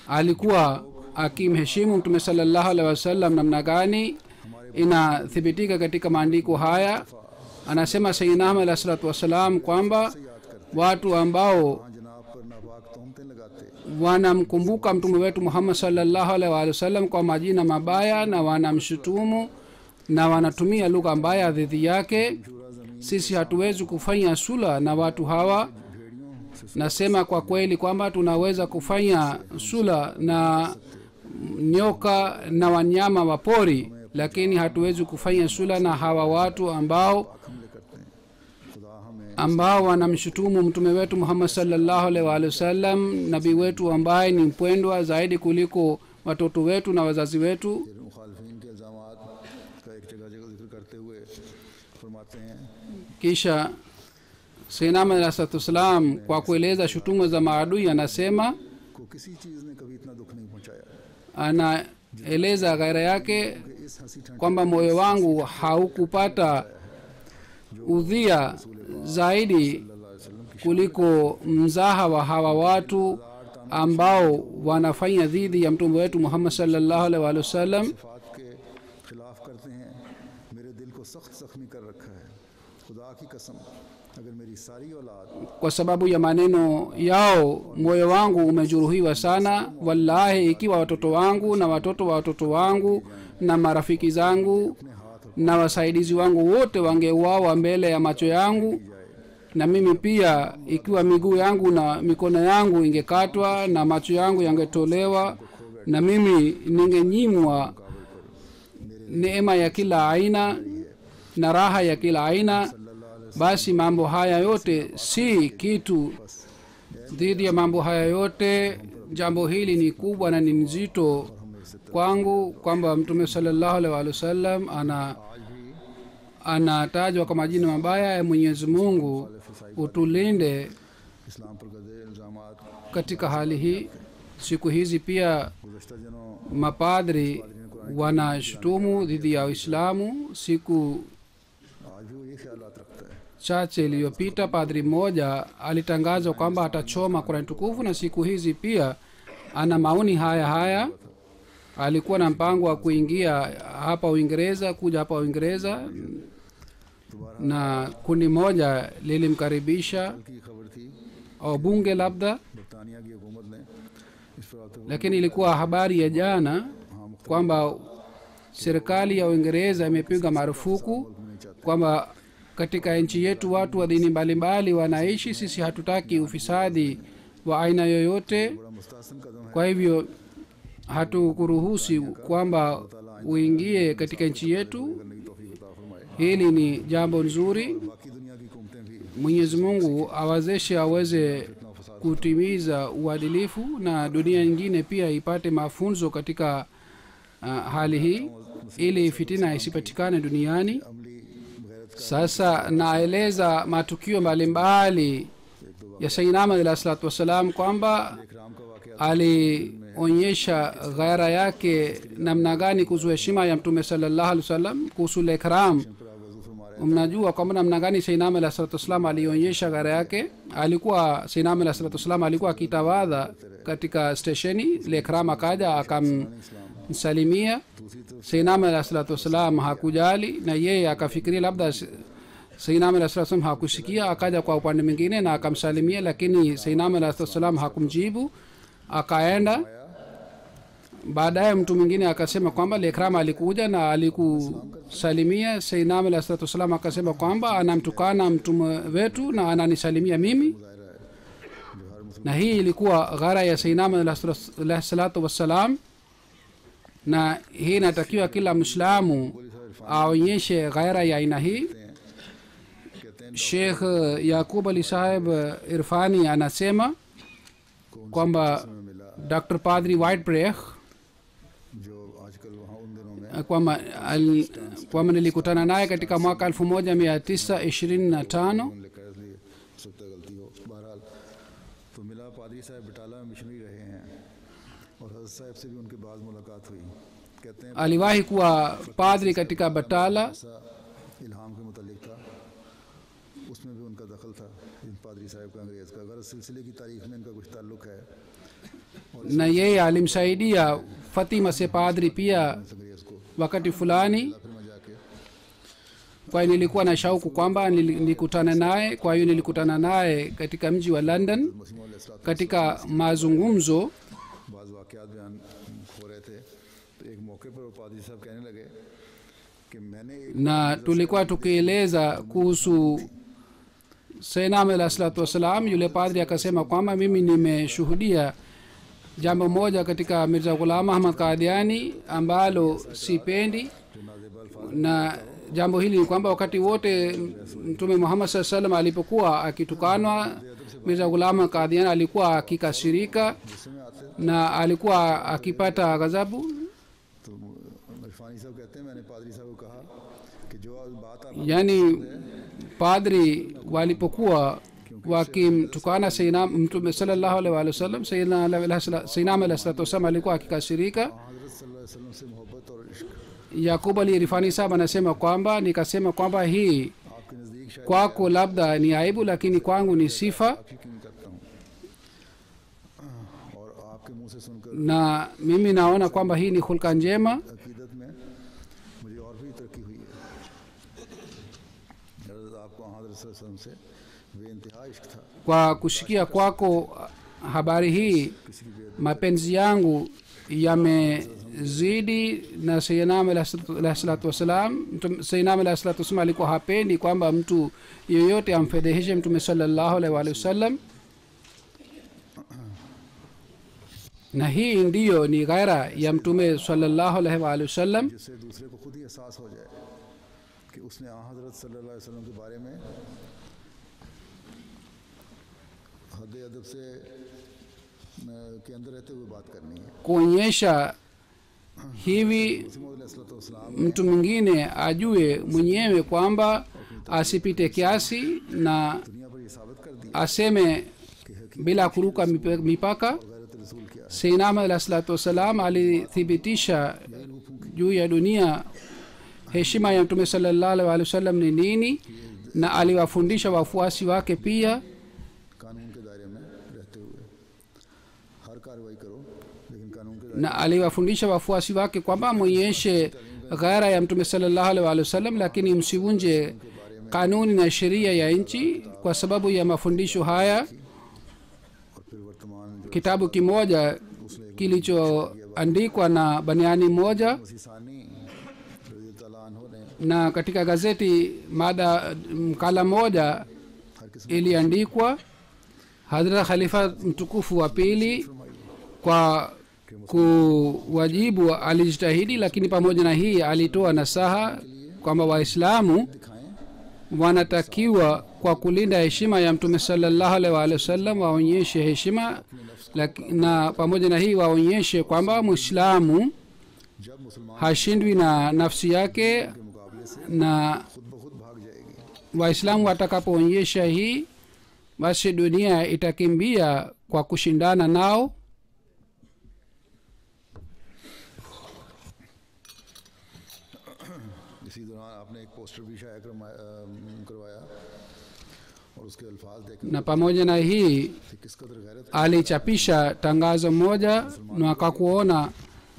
alikuwa akimheshimu Mtume sallallahu alaihi wasallam namna gani inathibitika katika maandiko haya. Anasema Sayyidina alayhi salatu wassalam kwamba watu ambao जनाब पर नापाक तोहमतें लगाते wanamkumbuka mtume wetu Muhammad sallallahu alaihi wasallam kwa majina mabaya na wanamshutumu na wanatumia lugha mbaya dhidi yake, sisi hatuwezi kufanya sula na watu hawa. Nasema kwa kweli kwamba tunaweza kufanya sula na nyoka na wanyama wa pori, lakini hatuwezi kufanya sula na hawa watu ambao हमले करते हैं। खुदा हमें ambao wanamshutumu mtume wetu Muhammad sallallahu alaihi wasallam, nabii wetu ambaye ni mpendwa zaidi kuliko watoto wetu na wazazi wetu. मुखालिफिन के इल्ज़ामात का एक जगह जिक्र करते हुए फरमाते हैं Kisha Sayyidina alayhi salam kwa kueleza shutuma za maadui anasema, को किसी चीज़ ने कभी इतना दुख नहीं पहुंचाया anaeleza ghaira yake कि इस हंसी ठंडी kwamba moyo wangu haukupata udhia zaidi kuliko mzaha wa hawa watu ambao wanafanya dhidi ya mtume wetu Muhammad sallallahu alaihi wasallam. सिफात के खिलाफ करते हैं। मेरे दिल को सख्त जख्मी कर रखा है। खुदा की कसम अगर मेरी सारी औलाद Kwa sababu ya maneno yao moyo wangu umejeruhiwa sana. Wallahi, ikiwa watoto wangu na watoto wa watoto wangu na marafiki zangu na wasaidizi wangu wote wangeuawa mbele ya macho yangu, na mimi pia ikiwa miguu yangu na mikono yangu ingekatwa na macho yangu yangetolewa, na mimi ningenyimwa neema ya kila aina na raha ya kila aina, basi mambo haya yote si kitu. Dhidi ya mambo haya yote, jambo hili ni kubwa na ni nzito kwangu, kwamba mtume sallallahu alaihi wasallam anatajwa kwa majina mabaya ya Mwenyezi Mungu. Utulinde इस्लाम पर गदे इल्ज़ामात katika hali hii. Siku hizi pia गुज़श्ता दिनों mapadri wanashutumu dhidi ya Uislamu. Siku आज भी वो ये ख्यालात रखता है। chache iliyopita padri mmoja alitangazwa kwamba atachoma Qur'an tukufu, na siku hizi pia ana maoni haya. Alikuwa na mpango wa kuingia hapa Uingereza, kuja hapa Uingereza, na kundi moja lilimkaribisha की खबर थी au bunge labda, बरतानिया की हुकूमत ने इस पर आते हुए lakini ilikuwa habari ya jana kwamba serikali ya Uingereza imepiga marufuku kwamba katika nchi yetu watu wa dini mbalimbali wanaishi. Sisi hatutaki ufisadi wa aina yoyote, बड़ा मुस्तहसन कदम है। kwa hivyo hatukuruhusi kwamba uingie katika nchi yetu. करने की तौफीक अता फरमाए। Hili ni jambo nzuri. बाकी दुनिया की हुकूमतें भी Mwenyezi Mungu awezeshe aweze kutimiza uadilifu na dunia nyingine pia ipate mafunzo katika hali hii ili fitina isipatikane duniani. अमली गैरत Sasa naeleza matukio mbalimbali ya Sayyidina Ahmad alayhi salatu wassalam kwamba इकराम का वाक़या alionyesha ghaira yake namna gani kuhusu heshima ya Mtume sallallahu alaihi wasallam. Kuhusu ikram, पर आप वज़ू फरमा रहे mnajua kwamba namna gani Sayyidina Ahmad alayhi salatu wassalam alionyesha ghaira yake. Alikuwa Sayyidina Ahmad alayhi salatu wassalam alikuwa akitawadha katika stesheni, ikram akaja akamsalimia. Sayyidina Ahmad alayhi salatu wassalam hakujali, na yeye akafikiria labda Sayyidina Ahmad alayhi salatu wassalam hakusikia, akaja kwa upande mwingine na akamsalimia, lakini Sayyidina Ahmad alayhi salatu wassalam hakumjibu, akaenda. Baadaye mtu mwingine akasema kwamba Ikram alikuja na alikusalimia. Sayyidina Ahmad alayhi salatu wassalam akasema kwamba anamtukana mtume wetu na ananisalimia mimi, na hii ilikuwa ghara ya Sayyidina Ahmad alayhi salatu wassalam. Na hii inatakiwa kila Muislamu aonyeshe ghaira ya aina hii. Sheikh Yaqub Ali Sahib Irfani anasema kwamba Dr. Padri Whitebrech जो आजकल वहाँ उन दिनों में kwamba nilikutana naye katika mwaka 1925. लिखा है इसलिए सकता गलती हो। बहरहाल तो मिला, पादरी साहब बटाला में मिशनरी रहे हैं और हज़रत साहब से भी उनके बाद मुलाकात हुई। कहते हैं Aliwahi kuwa padri katika Batala, ऐसा इल्हाम के मुतालिक था, उसमें भी उनका दखल था इन पादरी साहब का अंग्रेज़ का। अगर सिलसिले की तारीख में इनका कुछ ताल्लुक़ है na yeye alimsaidia Fatima se padri pia अंग्रेज़ को, wakati fulani. फिर मैं जाके Kwa hiyo nilikuwa na shauku kwamba nilikutana naye. Kwa hiyo nilikutana naye katika mji wa London. मसीह अलैहिस्सलाम Katika mazungumzo बाज़ वाक़यात बयान हो रहे थे, तो एक मौके पर वो पादरी साहब कहने लगे कि मैंने एक na tulikuwa tukieleza kuhusu Sayyidina Ahmad alayhi salatu wassalam. Yule padri akasema kwamba mimi nimeshuhudia jambo moja katika Mirza Ghulam Ahmad Qadiani ambalo sipendi, na jambo hili ni kwamba wakati wote Mtume Muhammad sallallahu alaihi wasallam alipokuwa akitukanwa, Mirza Ghulam Ahmad Qadiani alikuwa akikasirika na alikuwa akipata ghadhabu. तो इरफानी साहब कहते हैं मैंने पादरी साहब को कहा कि जो बात आप Yani padri walipokuwa wakimtukana Sayyidina Mtume sallallahu alaihi wasallam, Sayyidina Ahmad alayhi salatu wasallam alikuwa akikasirika. हज़रत सल्लल्लाहु अलैहि वसल्लम से मोहब्बत और इश्क Yakub Ali Rifani Sahib anasema kwamba nikasema kwamba hii आपके नज़दीक शायद kwako labda ni aibu, lakini kwangu ni sifa, आप ही क्यों करता हूँ, और आपके मुंह से सुनकर na mimi naona kwamba hii ni hulka njema. अकीदत में मुझे और भी तरक्की हुई है। आपको हज़रत सल्लल्लाहु अलैहि वसल्लम से बेइंतहा इश्क था, Kwa kusikia kwako habari hii, mapenzi yangu yamezidi na Sayyidina Ahmad alayhi salatu wassalam. Sayyidina Ahmad alayhi salatu wassalam alikuwa hapendi kwamba mtu yoyote amfedheheshe Mtume sallallahu alaihi wasallam, na hii ndiyo ni ghaira ya Mtume sallallahu alaihi wasallam. जिससे दूसरे को खुद ही एहसास हो जाए कि उसने हज़रत सल्लल्लाहु अलैहि वसल्लम के बारे में हद अदब से के अंदर रहते हुए बात करनी है। Kuonyesha hivi मसीह mtu mwingine ajue mwenyewe kwamba asipite kiasi na दुनिया पर ये साबित कर दिया aseme bila kuruka mipaka. गैरत रसूल क्या है। Sayyidina Ahmad alayhi salatu wassalam alithibitisha juu ya dunia heshima ya Mtume sallallahu alaihi wasallam ni nini, na aliwafundisha wafuasi wake pia, कानून के दायरे में रहते हुए हर कार्रवाई करो, लेकिन कानून के na aliwafundisha wafuasi wake kwamba mwonyeshe ghaira ya Mtume sallallahu alaihi wasallam, lakini msivunje kanuni na sheria ya nchi. Kwa sababu ya mafundisho haya kitabu kimoja kilichoandikwa na baniani mmoja, मसीसानी रज़ी अल्लाह अन्हु ने na katika gazeti mkala moja iliandikwa Hadhrat Khalifa mtukufu wa pili kwa kuwajibu alijitahidi, lakini pamoja na hii alitoa nasaha kwamba waislamu wanatakiwa kwa kulinda heshima ya mtume sallallahu alaihi wa sallam waonyeshe heshima, na pamoja na hii waonyeshe kwamba muislamu जब मुसलमान hashindwi na nafsi yake, के मुकाबले से na खुद ब खुद भाग जाएगी। waislamu watakapoonyesha hii basi dunia itakimbia kwa kushindana nao. इसी दौरान आपने एक पोस्टर भी शाया करवाया और उसके अल्फाज देखे Na pamoja na hii कि किस कदर गैरत alichapisha tangazo moja, na akakuona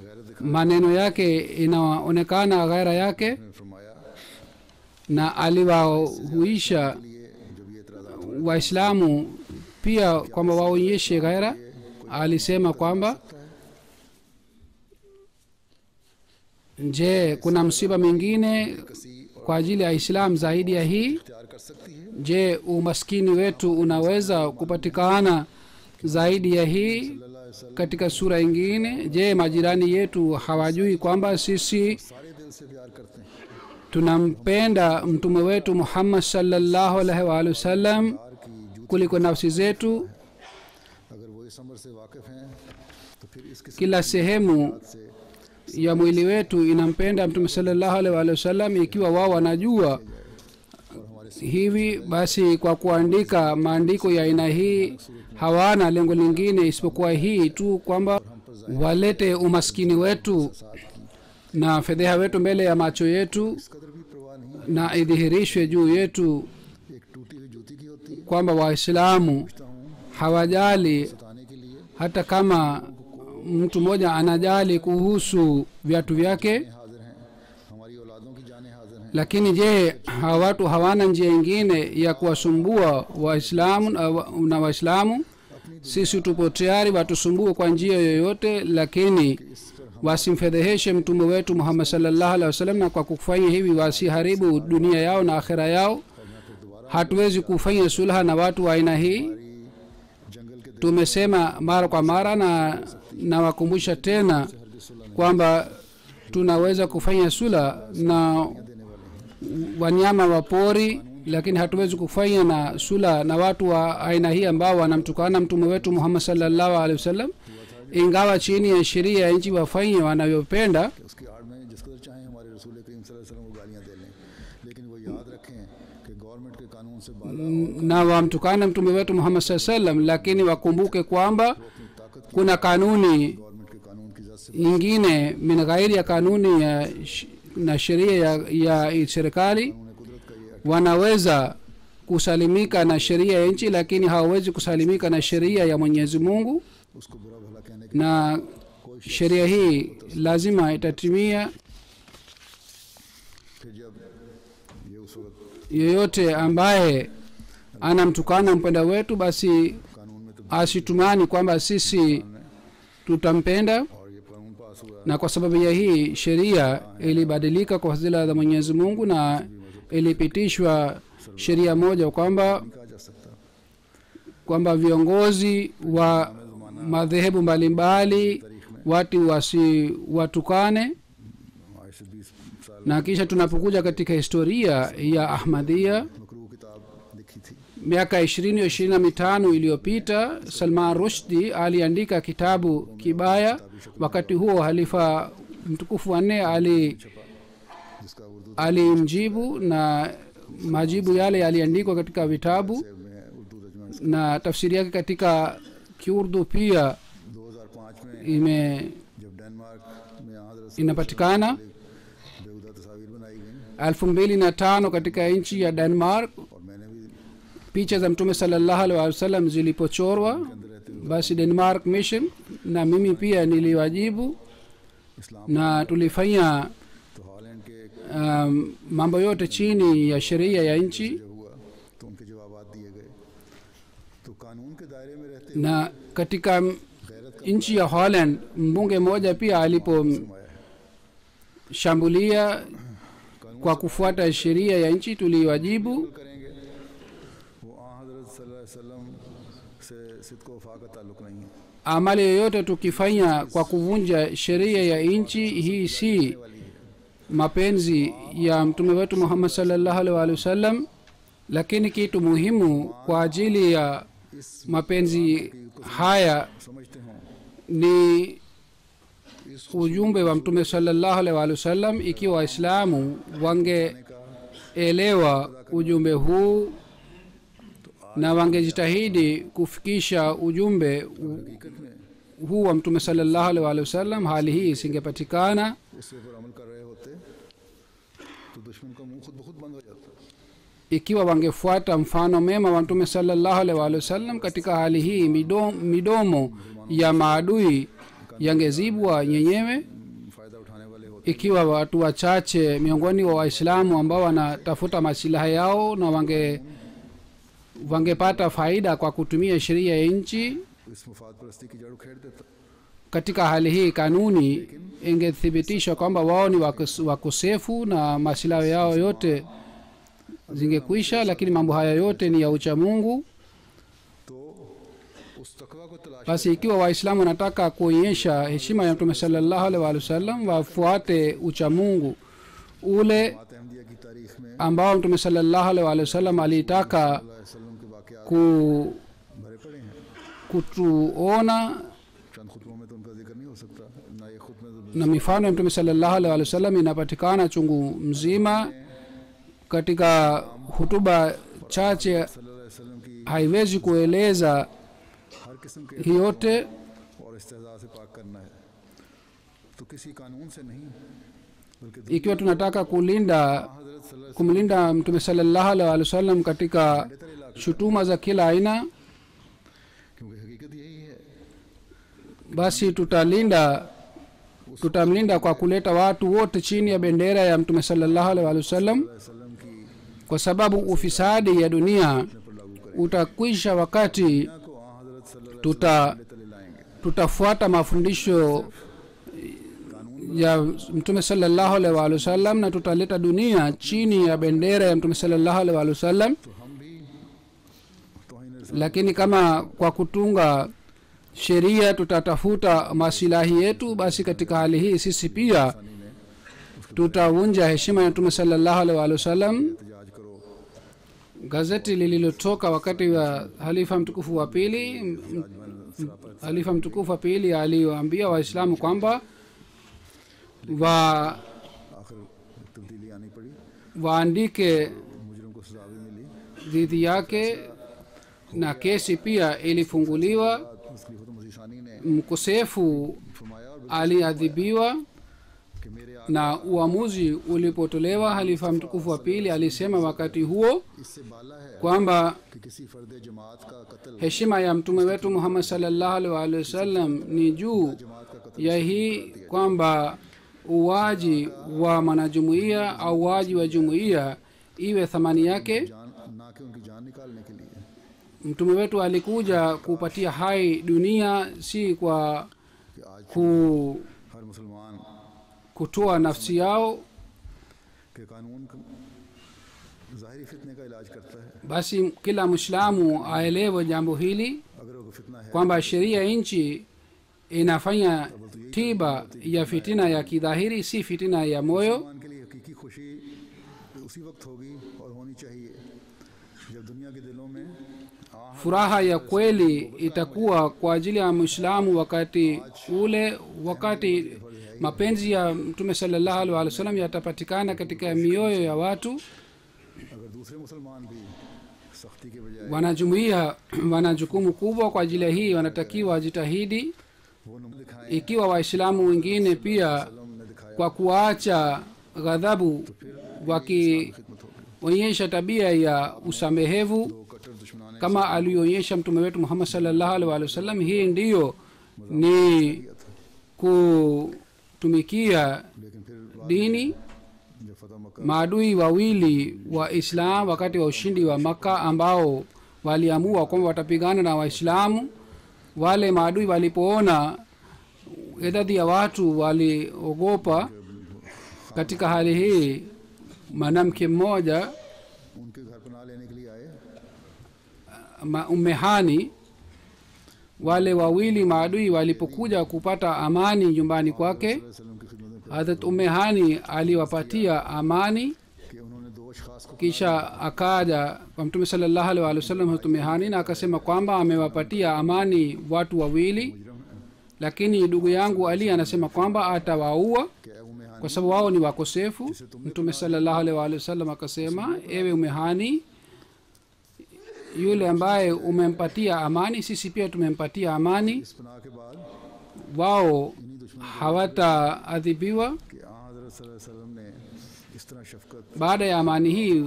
गैरत दिखा maneno yake inaonekana ghaira yake, ने फरमाया na aliwahuisha लिए जब ये इतराज़ात waislamu pia kwamba waonyeshe ghaira. Alisema kwamba je, kuna msiba mwingine kwa ajili ya Islam zaidi ya hii? इख्तियार कर सकती है। Je, umaskini wetu unaweza kupatikana zaidi ya hii सल्लल्लाहु अलैहि वसल्लम katika sura ingine? Je, majirani yetu hawajui kwamba sisi सारे दिल से प्यार करते हैं। tunampenda mtume wetu Muhammad sallallahu alaihi wa alihi wasallam प्यार की जूत kuliko nafsi zetu? अगर वो इस अमर से वाकिफ हैं तो फिर इस किस्म Kila sehemu से ya mwili wetu inampenda mtume sallallahu alaihi wa alihi wasallam. Ikiwa wao wanajua hivi, basi kwa kuandika maandiko ya aina hii hawana lengo lingine isipokuwa hii tu, kwamba walete umaskini wetu na fedheha wetu mbele ya macho yetu, इस कदर भी परवाह नहीं na idhihirishwe juu yetu एक टूटी हुई जूती की होती है। kwamba waislamu पूछता हूँ hawajali, बताने के लिए hata kama mtu mmoja anajali kuhusu viatu vyake. हाजिर हैं, हमारी औलादों की जानें हाजिर हैं। Lakini je, hawa watu hawana njia ingine ya kuwasumbua waislamu na waislamu? Sisi tupo tayari watusumbue kwa njia yoyote, lakini wasimfedheheshe mtume wetu Muhammad sallallahu alaihi wasallam, na kwa kufanya hivi wasiharibu dunia yao na akhera yao. Hatuwezi kufanya sulha na watu wa aina hii. जंगल के Tumesema mara kwa mara na nawakumbusha tena kwamba tunaweza kufanya sulha na wanyama wa pori, lakini hatuwezi kufanya na sulha na watu wa aina hii ambao wanamtukana mtume wetu Muhammad sallallahu alaihi wasallam. Ingawa chini ya sheria ya nchi wafanye wanavyopenda, उसकी आड़ में जिस कदर चाहें हमारे रसूल करीम सल्लल्लाहु अलैहि वसल्लम को गालियाँ दे लें, लेकिन वो याद रखें कि गवर्नमेंट के कानून से बाला na wamtukane mtume wetu Muhammad sallallahu alaihi wasallam, lakini wakumbuke kwamba अपनी ताकत की kuna kanuni गवर्नमेंट के कानून की इजाज़त से nyingine min ghairi ya kanuni na sheria ya serikali. उन्हें कुदरत का ये Wanaweza kusalimika na sheria ya nchi, lakini hawawezi kusalimika na sheria ya Mwenyezi Mungu, उसको बुरा भला कहने के na sheria hii lazima itatimia. फिर जब ये उस वक्त Yeyote ambaye anamtukana mpenda wetu, basi कानून में तो asitumani kwamba sisi tutampenda, और ये कानून पास हुआ na kwa sababu ya hii sheria ilibadilika kwa fadhila za Mwenyezi Mungu, na ilipitishwa sheria moja kwamba कहा जा सकता kwamba viongozi wa madhehebu mbalimbali watu wasiwatukane. आज से 20 साल Na kisha tunapokuja katika historia ya Ahmadiyya, Makru किताब लिखी थी miaka 25 iliyopita, Salman Rushdie aliandika kitabu kibaya. Wakati huo halifa mtukufu wa nne जिसका Urdu alimjibu, na majibu yale yaliandikwa katika vitabu में उर्दू तर्जुमा na tafsiri yake katika Kiurdu pia 2005 में जब डेनमार्क में हज़रत inapatikana. बेहुदा तस्वीर बनाई गई 2005 katika nchi ya Denmark, और मैंने भी picha za mtume sallallahu alaihi wasallam zilipochorwa, basi Denmark Mission na mimi pia niliwajibu, इस्लाम na tulifanya तो हॉलैंड के एक mambo yote chini ya sheria ya nchi. जब हुआ तो उनके जवाबात दिए गए तो कानून के दायरे में रहते na katika nchi ya Holland mbunge mmoja pia aliposhambulia kwa kufuata sheria ya nchi tuliwajibu करेंगे वो हज़रत सल्लल्लाहु अलैहि वसल्लम से सिद्क़ व वफ़ा का ताल्लुक़ नहीं है। amali yoyote tukifanya kwa kuvunja sheria ya nchi hii si mapenzi ya mtume wetu Muhammad sallallahu alaihi wasallam, lakini kitu muhimu kwa ajili ya mapenzi haya समझते हों ni ujumbe wa mtume sallallahu alaihi wasallam. Ikiwa waislamu wangeelewa ujumbe huu na wangejitahidi kufikisha ujumbe huu wa mtume sallallahu alaihi wasallam, hali hii isingepatikana. उससे पर अमल कर रहे होते तो दुश्मन का मुंह खुद ब खुद बंद हो जाता। Ikiwa wangefuata mfano mema wa mtume sallallahu alaihi wasallam, katika hali hii midomo ya maadui yangezibwa yenyewe. फ़ायदा उठाने वाले होते Ikiwa watu wachache miongoni wa waislamu ambao wanatafuta masilaha yao na wangepata faida kwa kutumia sheria ya nchi, इस मुफाद परस्ती की जड़ उखेड़ देता। katika hali hii kanuni ingethibitisha kwamba wao ni wakosefu na masilaha yao yote zingekwisha. Lakini mambo haya yote ni ya ucha Mungu. तो उस तकवा को तलाश Basi ikiwa waislamu wanataka kuonyesha heshima ya mtume sallallahu alaihi wasallam, wafuate ucha Mungu ule बात अहमदिया की तारीख में ambao mtume sallallahu alaihi wasallam alitaka वसल्लम के वाक़यात भरे पड़े हैं। kutuona, चंद खुतबों में तो उनका जिक्र नहीं हो सकता, ना ये खुद में na mifano ya mtume sallallahu alaihi wasallam inapatikana chungu mzima. Katika hutuba chache सल्लल्लाहु अलैहि वसल्लम की haiwezi kueleza हर किस्म के hii yote. और इस्तेज़ा से पाक करना है, तो किसी कानून से नहीं बल्कि Ikiwa tunataka हज़रत kumlinda mtume sallallahu alaihi wasallam katika shutuma za kila aina, क्योंकि हकीकत यही है basi tutamlinda kwa kuleta watu wote chini ya bendera ya mtume sallallahu alaihi wasallam, वसल्लम की kwa sababu ufisadi ya dunia utakwisha wakati को हज़रत सल्लल्लाहु तले लाएंगे। tutafuata mafundisho ya mtume sallallahu alaihi wasallam na tutaleta dunia chini ya bendera ya mtume sallallahu alaihi wasallam. तो हम भी Lakini kama kwa kutunga sheria tutatafuta masilahi yetu, basi katika hali hii sisi pia tutavunja heshima ya mtume sallallahu alaihi wasallam. एहतजाज करो। Gazeti lililotoka wakati wa halifa mtukufu wa pili, halifa mtukufu wa pili aliwaambia waislamu kwamba आखिर तब्दीली आनी पड़ी, waandike मुजरिम को सजा भी मिली। dhidi yake na kesi pia ilifunguliwa. मुस्लिम मसीसानी ने Mkosefu फरमाया और aliadhibiwa कि मेरे na uamuzi ulipotolewa, halifa mtukufu wa pili alisema wakati huo इससे बाला है kwamba कि किसी फर्द जमात का कत्ल heshima ya mtume wetu Muhammad sallallahu alaihi wasallam ni juu जमात का कत्ल ya hii kwamba uwaji wa mwanajumuiya au uwaji wa jumuiya iwe thamani yake. जान ना कि उनकी जान निकालने के लिए। Mtume wetu alikuja kupatia hai dunia, si kwa कि आज हर मुसलमान kutoa nafsi yao. के कानून का ज़ाहिरी फितने का इलाज करता है। Basi kila Muislamu aelewe jambo hili अगर वो फितना है kwamba sheria ya nchi inafanya tiba ya fitina ya kidhahiri, si fitina ya moyo. मुसलमान के लिए हकीकी खुशी उसी वक्त होगी और होनी चाहिए जब दुनिया के दिलों में Furaha ya kweli itakuwa kwa ajili ya Muislamu wakati ule, wakati mapenzi ya mtume sallallahu alaihi wasallam yatapatikana katika mioyo ya watu. अगर दूसरे मुसलमान भी सख्ती के बजाय Wanajumuiya wana jukumu kubwa kwa ajili ya hii, wanatakiwa wajitahidi. वो नमूना दिखाएं Ikiwa waislamu wengine pia ने दिखाया kwa kuacha ghadhabu wakionyesha tabia ya usamehevu तो कट्टर दुश्मनाने kama alionyesha mtume wetu Muhammad sallallahu alaihi wasallam, hii ndiyo ni kutumikia लेकिन फिर dini. जब फतह मक्का Maadui wawili wa Islam wakati wa ushindi wa Maka ambao waliamua kwamba watapigana na Waislamu. Wale maadui walipoona idadi ya watu waliogopa. Katika hali hii mwanamke mmoja उनके घर पनाह लेने के लिए आए Umehani, wale wawili maadui walipokuja kupata amani nyumbani kwake, वसल्लम की खिदमत में Hazrat Umehani aliwapatia amani. कि उन्होंने दो अशखास को Kisha akaja kwa Mtume sallallahu alaihi wasallam Hazrat Umehani na akasema kwamba amewapatia amani watu wawili, lakini ndugu yangu Ali anasema kwamba atawaua कि ए उम्मे kwa sababu wao ni wakosefu. Mtume sallallahu alaihi wasallam akasema, ewe Umehani, yule ambaye umempatia amani sisi pia tumempatia amani, इस पनाह के बाद wao hawataadhibiwa. कि हज़रत सल्लल्लाहु अलैहि वसल्लम ने इस तरह शफकत Baada ya amani hii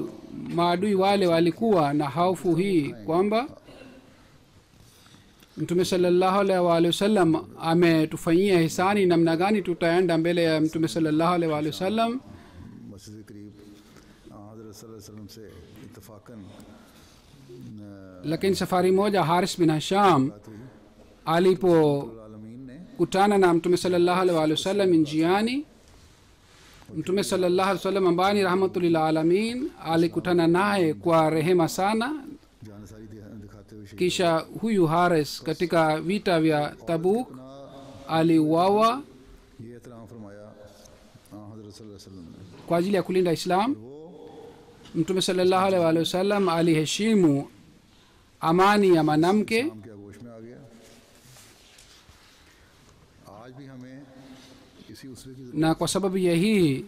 maadui wale walikuwa na hofu hii kwamba Mtume sallallahu alaihi wasallam ametufanyia hisani, namna gani tutaenda mbele ya Mtume sallallahu alaihi wasallam. मस्जिद के करीब हज़रत सल्लल्लाहु अलैहि वसल्लम से इत्तफाकन Lakini safari moja Haris bin Hisham alipokutana आलमीन ने na Mtume sallallahu alaihi wasallam njiani, Mtume sallallahu alaihi wasallam ambaye ni rahmatul lil alamin alikutana naye kwa rehema sana. जानसारी दिखाते हुए शहीद Kisha huyu Haris katika vita vya Tabuk aliuawa ये एहतराम फरमाया हज़रत सल्लल्लाहु अलैहि वसल्लम ने kwa ajili ya kulinda Islam. Mtume sallallahu alaihi wasallam aliheshimu amani ya mwanamke, हम के आगोश में आ गया। आज भी हमें इसी उसवे की na kwa sababu ya hii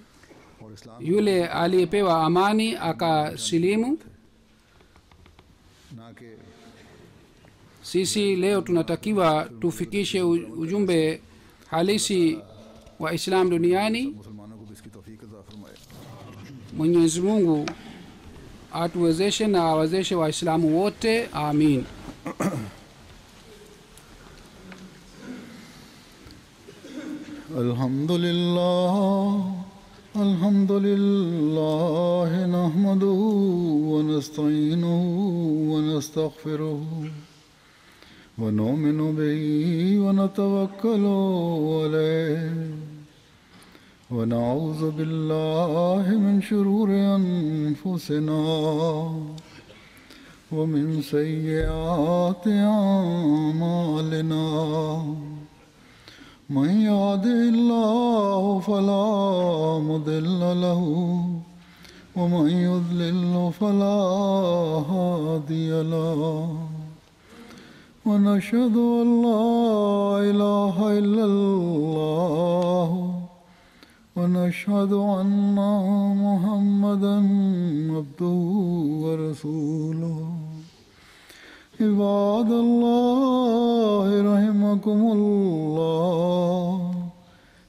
और इस्लाम yule aliyepewa amani akasilimu. ना के Sisi leo tunatakiwa tufikishe ujumbe halisi wa Islam duniani. मुसलमानों को भी इसकी तौफीक अता फरमाए। Mwenyezi Mungu atuwezeshe na awezeshe Waislamu wote, amin. الحمد لله نحمده ونستعينه ونستغفره ونؤمن به ونتوكل عليه ونعوذ بالله من شرور أنفسنا ومن سيئات أعمالنا من يهده الله فلا مضل له ومن يضلل فلا هادي له ونشهد أن لا إله إلا الله ونشهد أن محمدا عبده ورسوله عباد الله رحمكم الله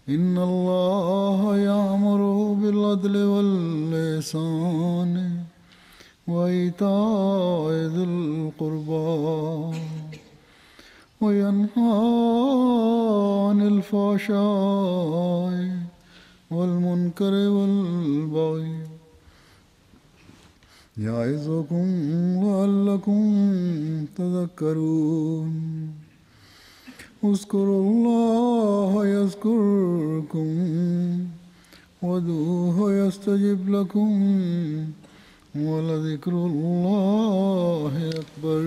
إن الله يأمر بالعدل والإحسان وإيتاء ذي القربى وينهى عن الفحشاء والمنكر والبغي يعظكم لعلكم تذكرون اذكروا الله يذكركم وادعوه يستجب لكم ولذكر الله أكبر